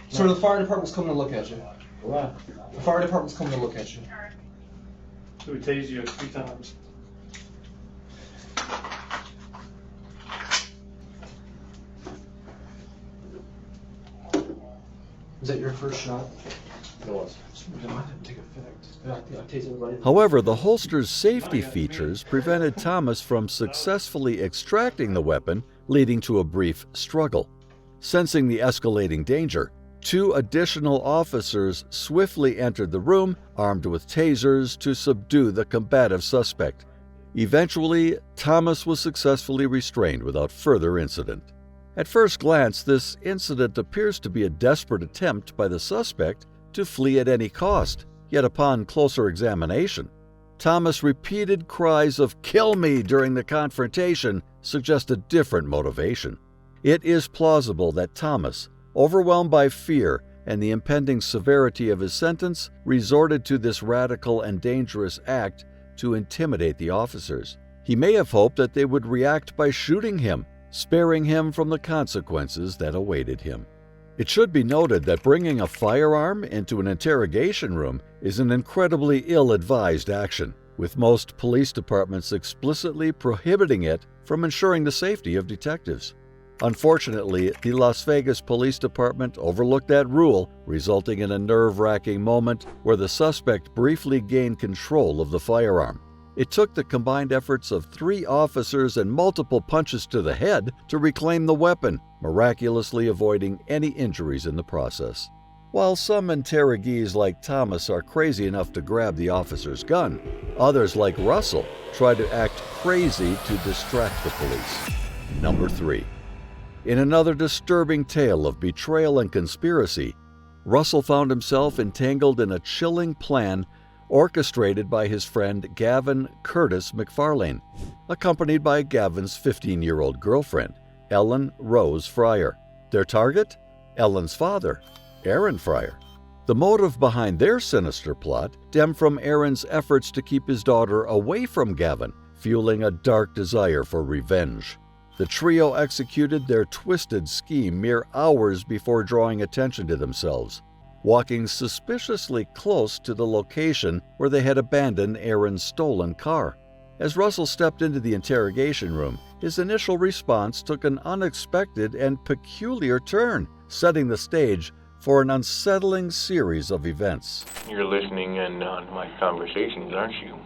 Sir, the fire department's coming to look at you.
What?
The fire department's coming to look at you.
So we tased you a few times.
Is that your first shot?
However, the holster's safety features prevented Thomas from successfully extracting the weapon, leading to a brief struggle. Sensing the escalating danger, 2 additional officers swiftly entered the room, armed with tasers, to subdue the combative suspect. Eventually, Thomas was successfully restrained without further incident. At first glance, this incident appears to be a desperate attempt by the suspect to flee at any cost. Yet upon closer examination, Thomas' repeated cries of "kill me" during the confrontation suggest a different motivation. It is plausible that Thomas, overwhelmed by fear and the impending severity of his sentence, resorted to this radical and dangerous act to intimidate the officers. He may have hoped that they would react by shooting him, sparing him from the consequences that awaited him. It should be noted that bringing a firearm into an interrogation room is an incredibly ill-advised action, with most police departments explicitly prohibiting it from ensuring the safety of detectives. Unfortunately, the Las Vegas Police Department overlooked that rule, resulting in a nerve-wracking moment where the suspect briefly gained control of the firearm. It took the combined efforts of 3 officers and multiple punches to the head to reclaim the weapon, miraculously avoiding any injuries in the process. While some interrogees like Thomas are crazy enough to grab the officer's gun, others like Russell try to act crazy to distract the police. Number 3. In another disturbing tale of betrayal and conspiracy, Russell found himself entangled in a chilling plan orchestrated by his friend Gavin Curtis McFarlane, accompanied by Gavin's 15-year-old girlfriend, Ellen Rose Fryer. Their target? Ellen's father, Aaron Fryer. The motive behind their sinister plot stemmed from Aaron's efforts to keep his daughter away from Gavin, fueling a dark desire for revenge. The trio executed their twisted scheme mere hours before drawing attention to themselves, walking suspiciously close to the location where they had abandoned Aaron's stolen car. As Russell stepped into the interrogation room, his initial response took an unexpected and peculiar turn, setting the stage for an unsettling series of events.
You're listening in on my conversations, aren't you?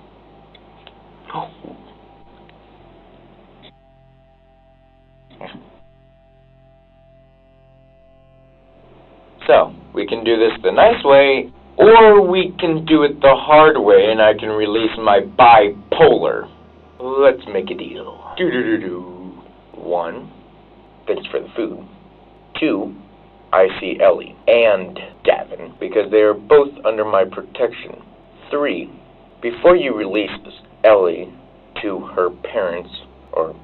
Oh. So, we can do this the nice way, or we can do it the hard way and I can release my bipolar. Let's make a deal. 1, thanks for the food. 2, I see Ellie and Gavin because they are both under my protection. 3, before you release Ellie to her parents, or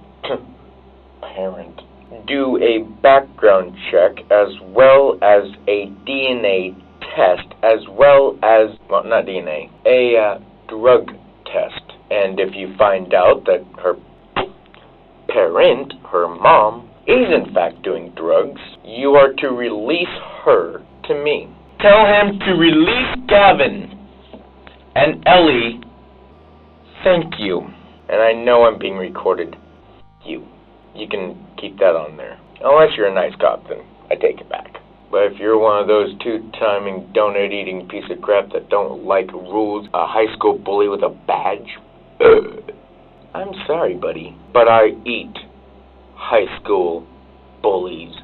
parent, do a background check as well as a DNA test, as well as, well, not DNA, a drug test. And if you find out that her parent, her mom, is in fact doing drugs, you are to release her to me. Tell him to release Gavin and Ellie. Thank you. And I know I'm being recorded. You can keep that on there. Unless you're a nice cop, then I take it back. But if you're one of those two-timing, donut-eating piece of crap that don't like rules, a high school bully with a badge, I'm sorry, buddy, but I eat high school bullies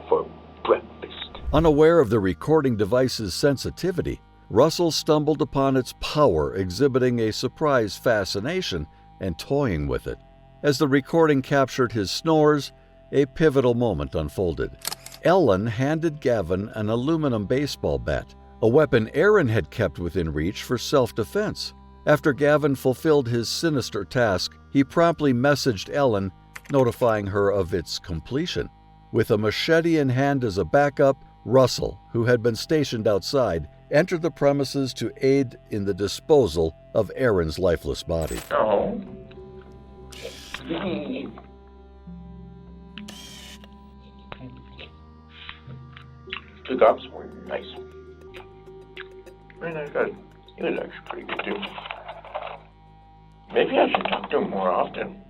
for breakfast.
Unaware of the recording device's sensitivity, Russell stumbled upon its power, exhibiting a surprise fascination and toying with it. As the recording captured his snores, a pivotal moment unfolded. Ellen handed Gavin an aluminum baseball bat, a weapon Aaron had kept within reach for self-defense. After Gavin fulfilled his sinister task, he promptly messaged Ellen, notifying her of its completion. With a machete in hand as a backup, Russell, who had been stationed outside, entered the premises to aid in the disposal of Aaron's lifeless body.
Oh. Two cops were nice. Very nice guy. He was actually pretty good too. Maybe I should talk to him more often.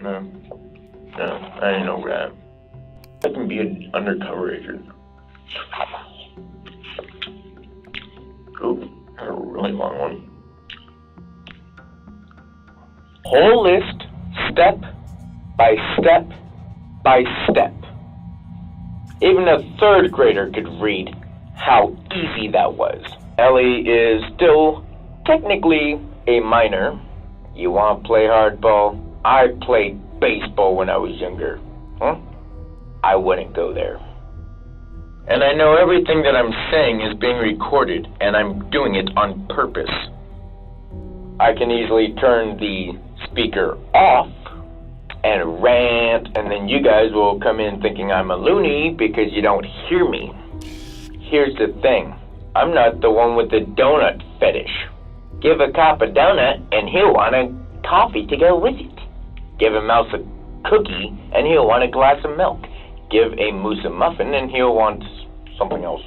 No, I ain't no rat. I can be an undercover agent. really long one. Whole list, step by step by step. Even a third grader could read how easy that was. Ellie is still technically a minor. You want to play hardball? I played baseball when I was younger. I wouldn't go there. And I know everything that I'm saying is being recorded, and I'm doing it on purpose. I can easily turn the speaker off and rant, and then you guys will come in thinking I'm a loony because you don't hear me. Here's the thing. I'm not the one with the donut fetish. Give a cop a donut, and he'll want a coffee to go with it. Give a mouse a cookie, and he'll want a glass of milk. Give a moose a muffin, and he'll want something else.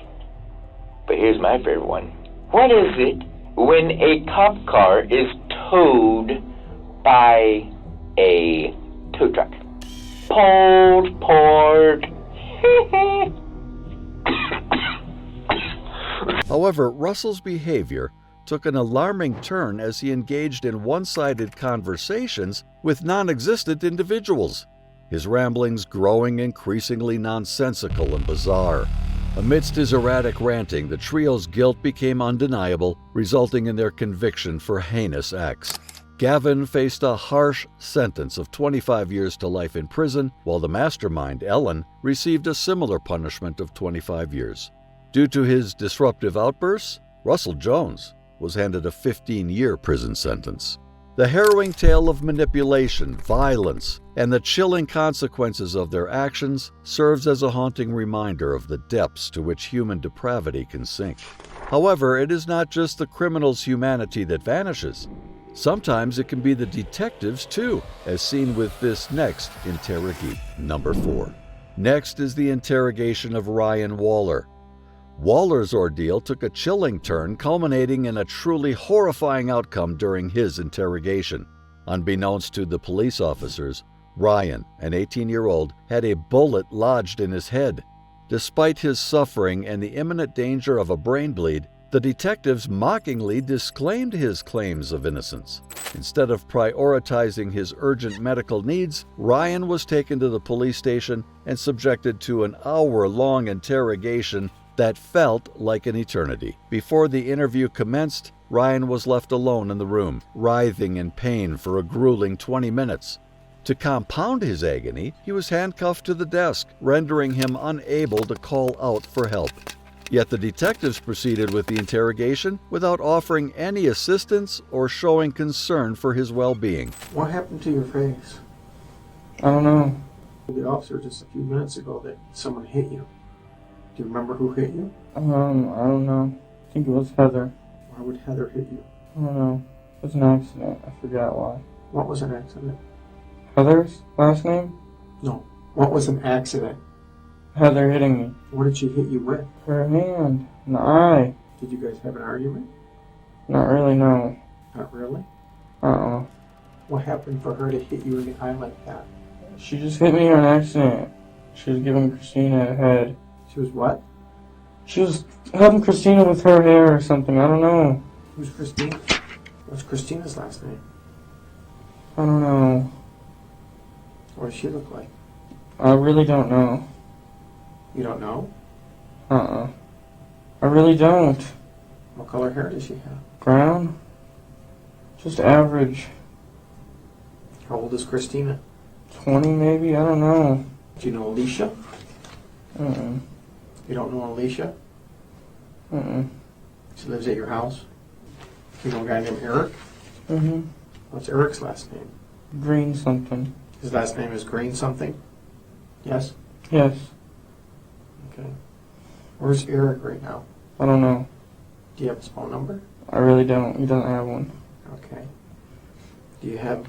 But here's my favorite one. What is it when a cop car is towed by a tow truck? Pulled.
However, Russell's behavior took an alarming turn as he engaged in one-sided conversations with non-existent individuals, his ramblings growing increasingly nonsensical and bizarre. Amidst his erratic ranting, the trio's guilt became undeniable, resulting in their conviction for heinous acts. Gavin faced a harsh sentence of 25 years to life in prison, while the mastermind, Ellen, received a similar punishment of 25 years. Due to his disruptive outbursts, Russell Jones was handed a 15-year prison sentence. The harrowing tale of manipulation, violence, and the chilling consequences of their actions serves as a haunting reminder of the depths to which human depravity can sink. However, it is not just the criminal's humanity that vanishes. Sometimes it can be the detectives too, as seen with this next interrogee, number 4. Next is the interrogation of Ryan Waller. Waller's ordeal took a chilling turn, culminating in a truly horrifying outcome during his interrogation. Unbeknownst to the police officers, Ryan, an 18-year-old, had a bullet lodged in his head. Despite his suffering and the imminent danger of a brain bleed, the detectives mockingly disclaimed his claims of innocence. Instead of prioritizing his urgent medical needs, Ryan was taken to the police station and subjected to an hour-long interrogation that felt like an eternity. Before the interview commenced, Ryan was left alone in the room, writhing in pain for a grueling 20 minutes. To compound his agony, he was handcuffed to the desk, rendering him unable to call out for help. Yet the detectives proceeded with the interrogation without offering any assistance or showing concern for his well-being.
What happened to your face?
I don't know.
The officer just a few minutes ago that someone hit you. Do you remember who hit you?
I don't know. I think it was Heather.
Why would Heather hit you?
I don't know. It was an accident. I forgot why.
What was an accident?
Heather's last name?
No. What was an accident?
Heather hitting me.
What did she hit you with?
Her hand. In the eye.
Did you guys have an argument?
Not really, no.
Not really?
Uh-uh.
What happened for her to hit you in the eye like that?
She just hit me on accident. She was giving Christina a head.
She was what?
She was helping Christina with her hair or something. I don't know.
Who's Christina? What's Christina's last name?
I don't know.
What does she look like?
I really don't know.
You don't know?
Uh-uh. I really don't.
What color hair does she have?
Brown? Just average.
How old is Christina?
20 maybe? I don't know.
Do you know Alicia?
Uh-uh.
You don't know Alicia?
Uh-uh.
She lives at your house? You know a guy named Eric?
Mm-hmm.
What's Eric's last name?
Green something.
His last name is Green something? Yes?
Yes.
Okay. Where's Eric right now?
I don't know.
Do you have his phone number?
I really don't. He doesn't have one.
Okay. Do you have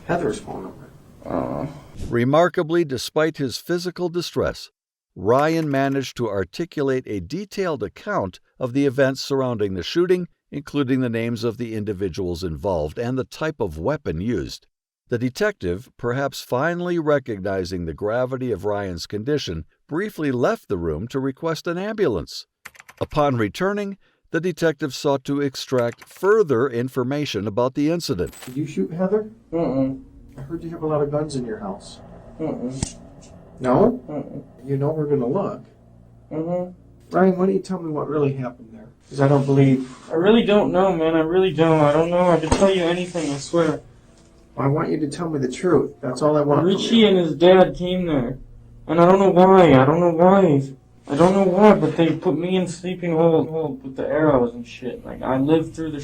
Heather's phone number?
Remarkably, despite his physical distress, Ryan managed to articulate a detailed account of the events surrounding the shooting, including the names of the individuals involved and the type of weapon used. The detective, perhaps finally recognizing the gravity of Ryan's condition, briefly left the room to request an ambulance. Upon returning, the detective sought to extract further information about the incident.
Did you shoot Heather?
Mm-mm.
I heard you have a lot of guns in your house.
Mm-mm.
No?
Mm-mm.
You know we're gonna look.
Mm-hmm.
Ryan, why don't you tell me what really happened there? Because I don't believe...
I really don't know, man. I really don't. I don't know. I could tell you anything, I swear.
I want you to tell me the truth. That's all I want from
Richie
you.
and his dad came there. And I don't know why. I don't know why, but they put me in sleeping hold with the arrows and shit. Like, I lived through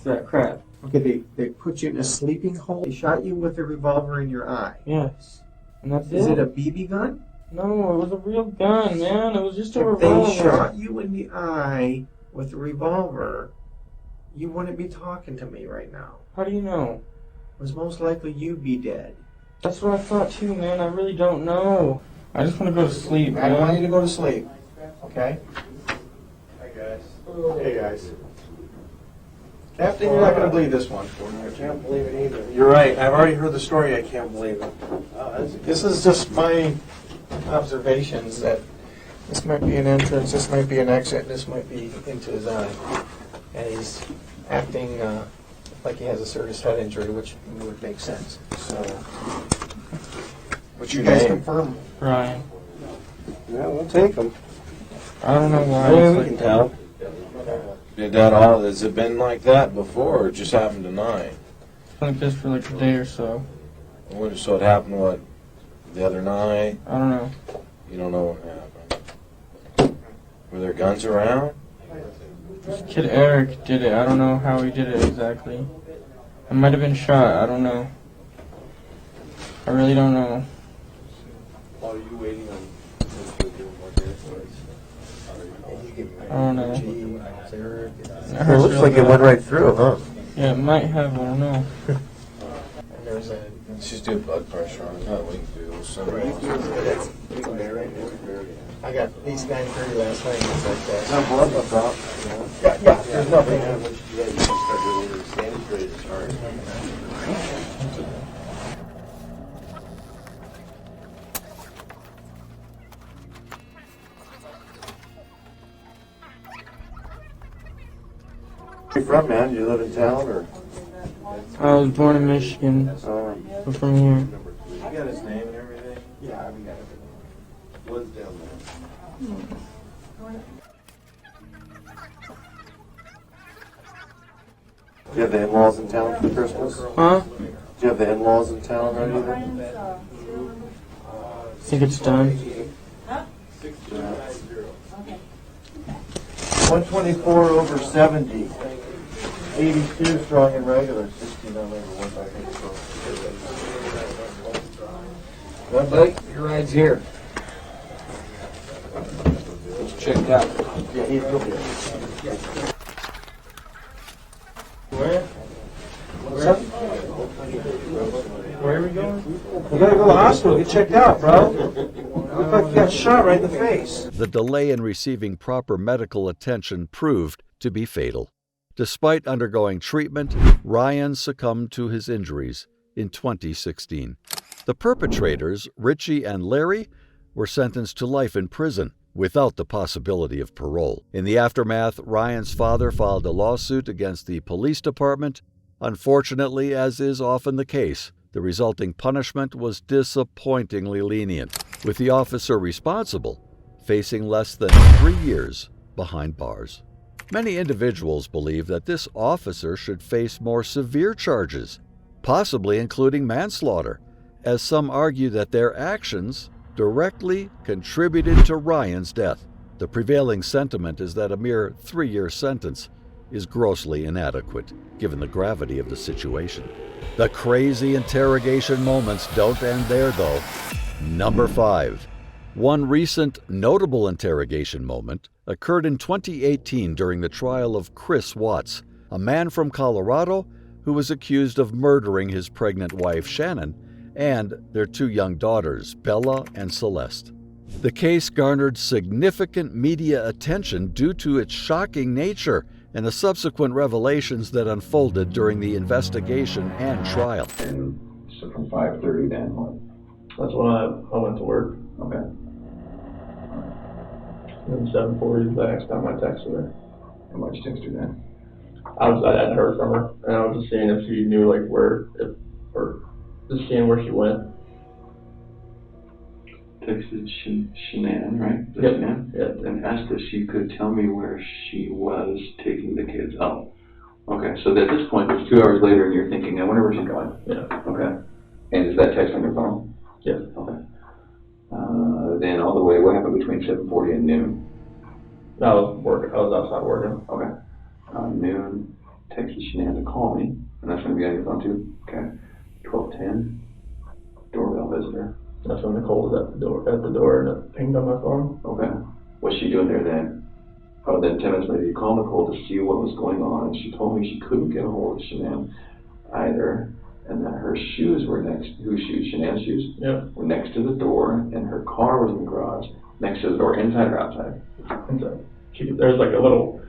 that crap.
Okay, they put you in a sleeping hole. They shot you with a revolver in your eye.
Yes. And that's
Is it a BB gun?
No, it was a real gun, man. It was just a
If
revolver.
they shot you in the eye with a revolver, you wouldn't be talking to me right now.
How do you know?
It was most likely you'd be dead.
That's what I thought too, man. I really don't know. I just want to go to sleep,
I don't want you
man.
to go to sleep. Okay? Hey, guys. Captain, you're not going to believe this one.
I can't believe it either.
You're right. I've already heard the story. I can't believe it. This is just my observations that this might be an entrance, this might be an exit, and this might be into his eye. And he's acting like he has a serious head injury, which would make sense. So, but you guys confirm.
Ryan.
Yeah, we'll take them.
I don't know why.
Yeah,
it's
we
like
can tell. Did that all? Has it been like that before, or it just happened tonight?
It's been like this for like a day or so.
So it happened what? The other night?
I don't know.
You don't know what happened. Were there guns around?
This kid Eric did it. I don't know how he did it exactly. I might have been shot. I don't know. I really don't know.
Are you waiting on?
I don't know.
It looks like it went right through, huh?
Yeah, it might have. I don't know.
And there's a...
Let's just do blood pressure on it. We can do
I got at least 9:30 last night. It's like that.
No blood left out.
Yeah, there's nothing.
Where you from, man? You live in town, or?
I was born in Michigan. I'm from here.
You got his name and everything?
Yeah, we got it.
What's down there? Do you have the in-laws in town for Christmas?
Huh?
Do you have the in-laws in town or anything?
Think it's done.
124 over 70. 82 strong and regular. 16 on over 1 by 8.
Well, Blake, your ride's here.
He's checked out.
Yeah, he's good.
Where? Where are we going?
We gotta go to the hospital. Get checked out, bro. Look like you got shot right in the face.
The delay in receiving proper medical attention proved to be fatal. Despite undergoing treatment, Ryan succumbed to his injuries in 2016. The perpetrators, Richie and Larry, were sentenced to life in prison without the possibility of parole. In the aftermath, Ryan's father filed a lawsuit against the police department. Unfortunately, as is often the case, the resulting punishment was disappointingly lenient, with the officer responsible facing less than 3 years behind bars. Many individuals believe that this officer should face more severe charges, possibly including manslaughter, as some argue that their actions directly contributed to Ryan's death. The prevailing sentiment is that a mere 3-year sentence is grossly inadequate, given the gravity of the situation. The crazy interrogation moments don't end there, though. Number 5. One recent notable interrogation moment occurred in 2018 during the trial of Chris Watts, a man from Colorado who was accused of murdering his pregnant wife Shannon and their 2 young daughters, Bella and Celeste. The case garnered significant media attention due to its shocking nature and the subsequent revelations that unfolded during the investigation and trial.
And so from 5:30 then what?
That's when I went to work.
Okay.
And 7:40 is the next time I texted her.
And why'd you text her then?
I hadn't heard from her, and I was just seeing if she knew like or just seeing where she went.
Texted Shanann, right?
Yep.
Shanann?
Yep.
And asked if she could tell me where she was taking the kids. Oh. Okay, so at this point, it's 2 hours later and you're thinking, I wonder where she's going.
Yeah.
Okay. And is that text on your phone?
Yes.
Okay. Then all the way, what happened between 7:40 and noon?
I was outside working.
Okay. Noon, texted Shanann to call me, and that's going to be on your phone too? Okay. 12:10, doorbell visitor.
That's when Nicole was at the door and it pinged on my phone.
Okay. What's she doing there then? Oh, then 10 minutes later, you called Nicole to see what was going on, and she told me she couldn't get a hold of Shanann either, and that her shoes were whose shoes? Shanann's shoes?
Yeah.
Were next to the door, and her car was in the garage, next to the door, inside or outside?
Inside. There's like a little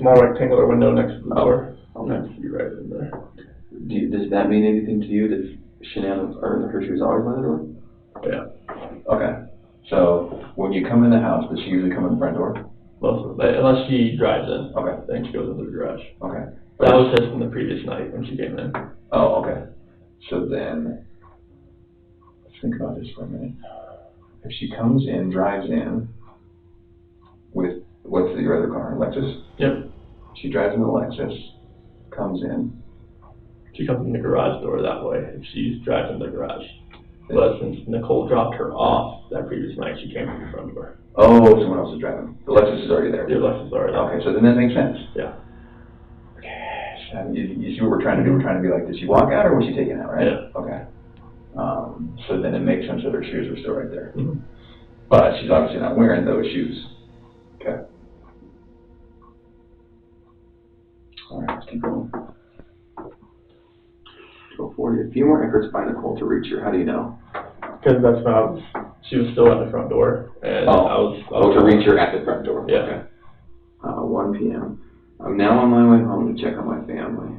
small rectangular window next to the door.
Okay.
You see right in there.
Does that mean anything to you that Shanann or her shoes always by the door?
Yeah.
Okay. So when you come in the house, does she usually come in the front door?
Most of it, unless she drives in.
Okay.
Then she goes into the garage.
Okay.
That was just from the previous night when she came in.
Oh, okay. So then, let's think about this for a minute. If she comes in, drives in with, what's your other car, Lexus?
Yep.
She drives in the Lexus, comes in.
She comes in the garage door that way if she drives in the garage. But since Nicole dropped her off that previous night, she came from the front door.
Oh, someone else is driving. The Lexus is already there.
The Lexus is already there.
Okay, so then that makes sense.
Yeah.
You see what we're trying to do? We're trying to be like, did she walk out or was she taken out, right?
Yeah.
Okay. So then it makes sense that her shoes were still right there.
Mm-hmm.
But she's obviously not wearing those shoes. Okay. All right, let's keep going. 12:40. A few more efforts by Nicole to reach her. How do you know?
Because that's when she was still at the front door, and I was
to reach her at the front door.
Yeah.
Okay. 1 p.m. I'm now on my way home to check on my family.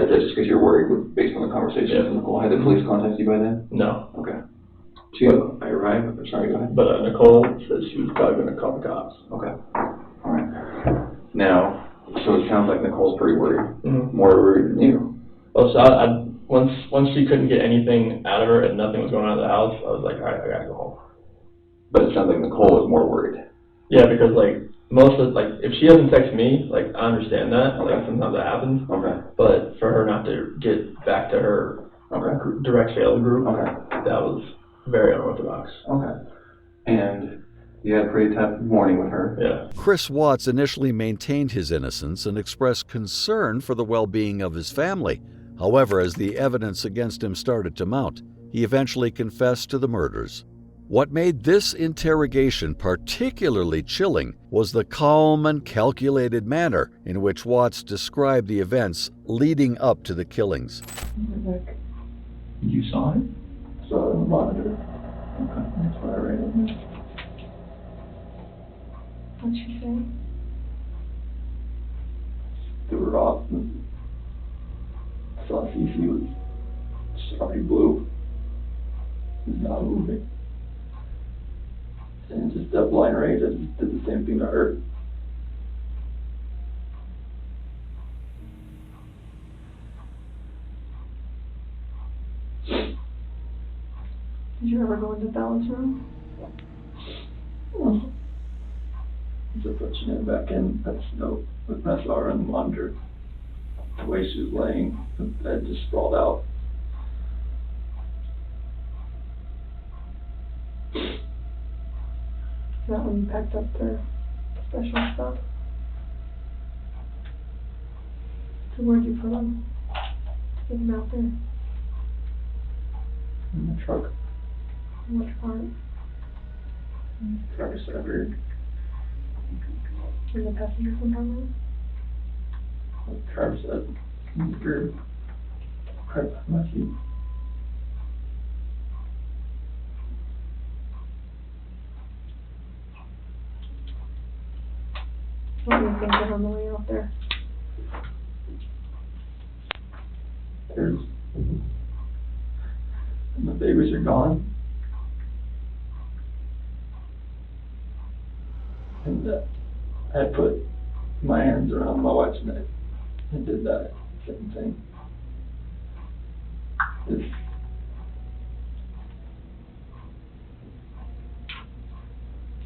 Is that just because you're worried based on the conversation with Nicole? Had the police contact you by then?
No.
Okay. 2, I arrived. I'm sorry, go ahead.
But Nicole said she was probably going to call the cops.
Okay. All right. Now, so it sounds like Nicole's pretty worried.
Mm-hmm.
More worried than you.
Well, so once she couldn't get anything out of her and nothing was going on in the house, I was like, all right, I gotta go home.
But it sounds like Nicole is more worried.
Yeah, because like most of if she doesn't text me, like I understand that.
Okay.
Like sometimes that happens.
Okay.
But for her not to get back to her direct sales group, that was very unorthodox.
Okay. And you had a pretty tough morning with her.
Yeah.
Chris Watts initially maintained his innocence and expressed concern for the well-being of his family. However, as the evidence against him started to mount, he eventually confessed to the murders. What made this interrogation particularly chilling was the calm and calculated manner in which Watts described the events leading up to the killings.
You saw it? Saw it on the monitor. Okay, that's what I read on there.
What'd she say?
Threw her off and saw Cece was sorry blue. He's not moving. And just that blind rage, I just did the same thing to her.
Did you ever go into Bella's room?
No. Just put Shanann back in. That's no, I saw her on the monitor. The way she was laying, the bed just sprawled out.
Is that when you packed up their special stuff? So where'd you put them? Get them out there.
In the truck.
Which part?
Driver's side rear.
In the passenger compartment?
Driver's side rear. Crap, my feet.
What were you thinking on the way out there?
There's, and the babies are gone. And I put
my hands around my wife's neck and did that same thing. It's,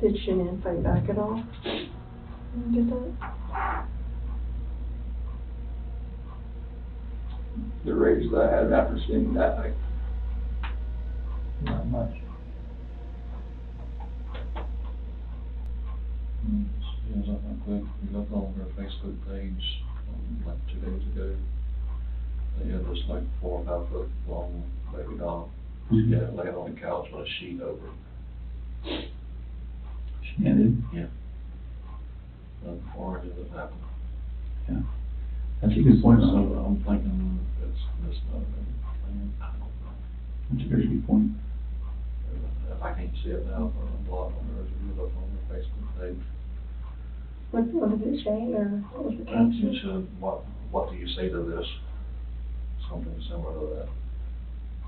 Did Shanann fight back at all? When you did that?
the rage that I had after seeing that, like, not much.
Seems like we looked on her Facebook page like 2 days ago. They had this like 4 or 5 foot long baby doll.
Mm-hmm.
Yeah, laying on the couch with a sheet over it.
She ended?
Yeah. Before it happened.
Yeah. That's a good point.
So I'm thinking it's not a plan. I don't know.
That's a very good point.
If I can't see it now, I'm blocked on there. If you look on their Facebook page.
What did it say, or what was the
And she
caption?
said, what do you say to this? Something similar to that.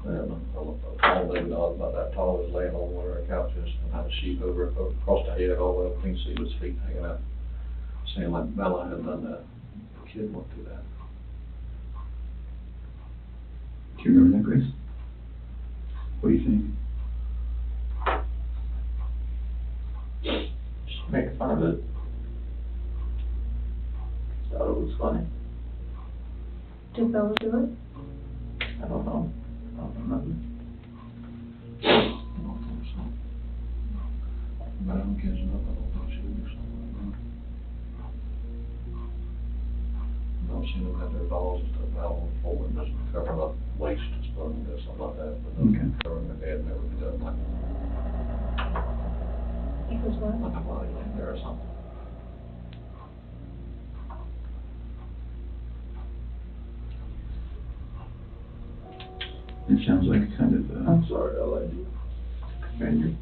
And a tall baby dog about that tall was laying on one of our couches and had a sheet over it, across the head, all the way up, you can see his feet hanging out. Saying like Bella had done that. The kid went through that.
Do you remember that, Grace? What do you think?
Just make fun of it. Thought it was funny.
Did Bella do it?
I don't know. I don't remember.
I don't think so. But I'm catching up, I don't think she would do something like that. I've seen them have their dolls and stuff out on the floor and just covering up waste and stuff and something like that. But
Okay.
covering their head and everything done like
Because what?
a body laying there or something.
It sounds like a kind of,
I'm sorry, I lied to you. Andrew.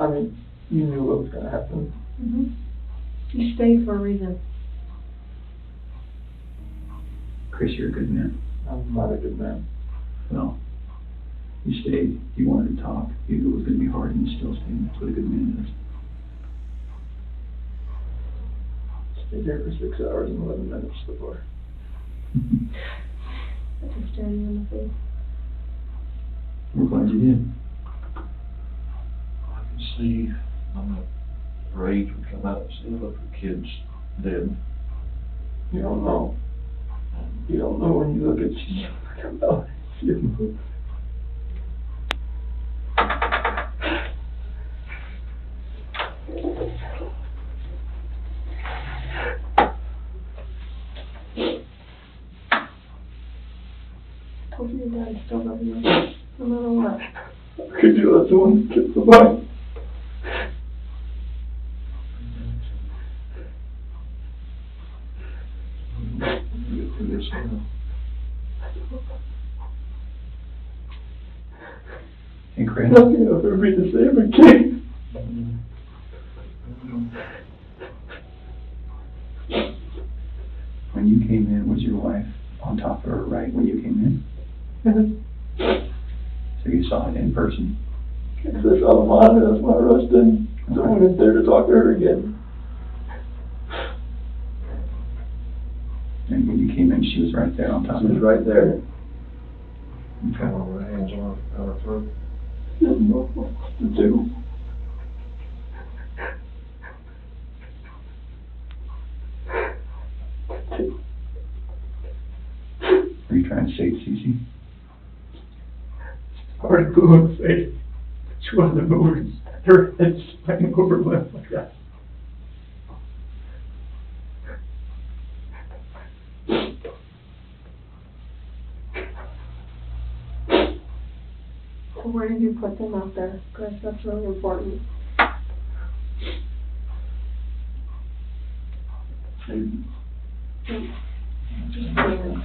I mean, you knew what was gonna happen.
Mm-hmm. You stayed for a reason.
Chris, you're a good man.
I'm not a good man.
Well, you stayed, you wanted to talk, you knew it was gonna be hard, and you still stayed. That's what a good man does.
Stayed there for 6 hours and 11 minutes before.
I just stared you in the face.
We're glad you did.
I can see when the rage would come out and see if the kid's dead.
You don't know. You don't know when you look at you come out.
I told you your dad still loves you, no matter what.
Could you let someone kiss the body?
Hey, Chris.
Nothing will ever be the same again.
When you came in, was your wife on top of her right when you came in? So you saw it in person?
Because I saw the monitor, that's why I rushed in. Someone is there to talk to her again.
And when you came in, she was right there on top
She
of
was
her?
right there.
Okay.
Her hands on her throat. Didn't know what to do.
Are you trying to save Cece?
Hard to go in the face. She wasn't moving. Her head sprang over my left like that.
So where did you put them out there, Chris? That's really important. Just plans.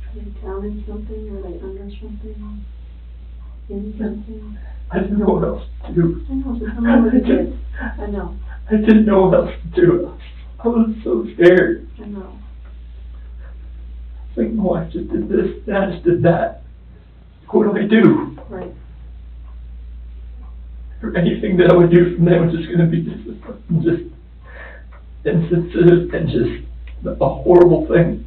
Are they down in something? Are they under something? You can't say.
I didn't know what else to do.
I know, but someone was a kid. I know.
I didn't know what else to do. I was so scared.
I know.
It's like, no, I just did this, and I just did that. What do I do?
Right.
Or anything that I would do from there was just going to be just insensitive and just a horrible thing.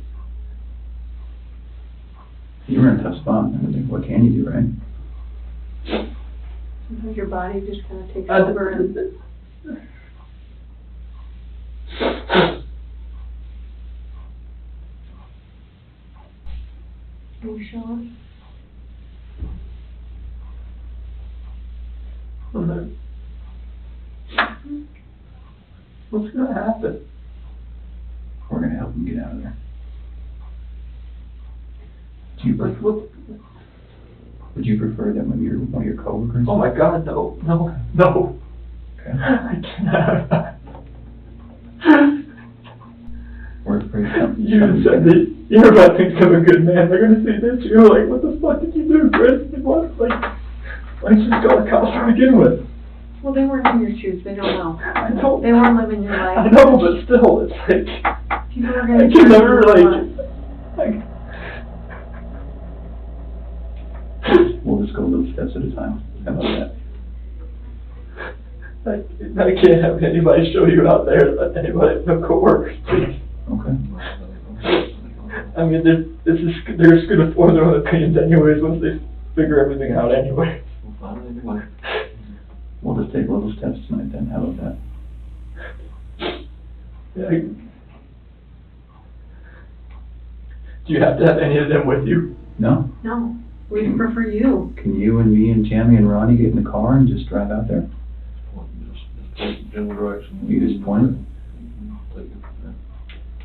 You were in a tough spot. I mean, what can you do, right?
Sometimes your body just kind of takes over and... Are you sure?
What's going to happen?
We're going to help him get out of there. Would you prefer that one of your coworkers?
Oh my God, no.
Okay.
I can't have that.
We're afraid of
You said that you're about to become a good man. They're going to see this. You're like, what the fuck did you do, Chris? What? Like, why didn't you just call the cops to begin with?
Well, they weren't in your shoes. They don't know.
I know.
They weren't living your life.
I know, but still, it's like,
People are
I
going to
can never,
We'll just go little steps at a time. How about that?
I can't have anybody show you out there, anybody, no coworkers, please.
Okay.
I mean, they're just going to form their own opinions anyways once they figure everything out anyway.
We'll just take little steps tonight then. How about that?
Yeah. Do you have to have any of them with you?
No?
No. We prefer you.
Can you and me and Tammy and Ronnie get in the car and just drive out there? You just point it?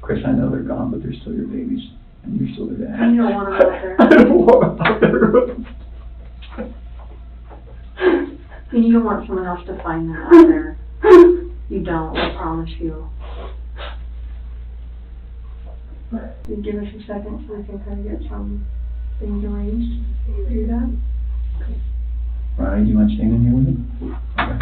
Chris, I know they're gone, but they're still your babies. And you're still their dad.
You don't want them out there.
I don't want them out there.
And you don't want someone else to find them out there. You don't, I promise you. You give us a second so we can kind of get some things arranged. Do that?
Ronnie, do you mind staying in here with him? Okay.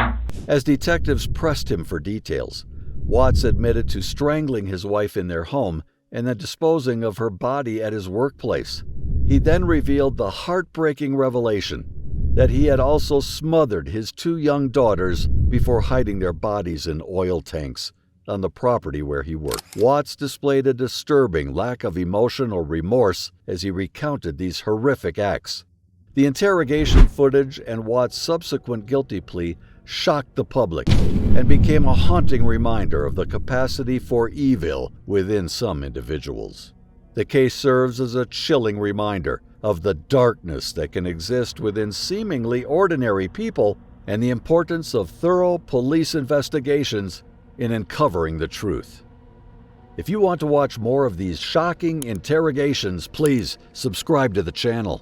As detectives pressed him for details, Watts admitted to strangling his wife in their home and then disposing of her body at his workplace. He then revealed the heartbreaking revelation that he had also smothered his 2 young daughters before hiding their bodies in oil tanks on the property where he worked. Watts displayed a disturbing lack of emotion or remorse as he recounted these horrific acts. The interrogation footage and Watts' subsequent guilty plea shocked the public and became a haunting reminder of the capacity for evil within some individuals. The case serves as a chilling reminder of the darkness that can exist within seemingly ordinary people and the importance of thorough police investigations in uncovering the truth. If you want to watch more of these shocking interrogations, please subscribe to the channel.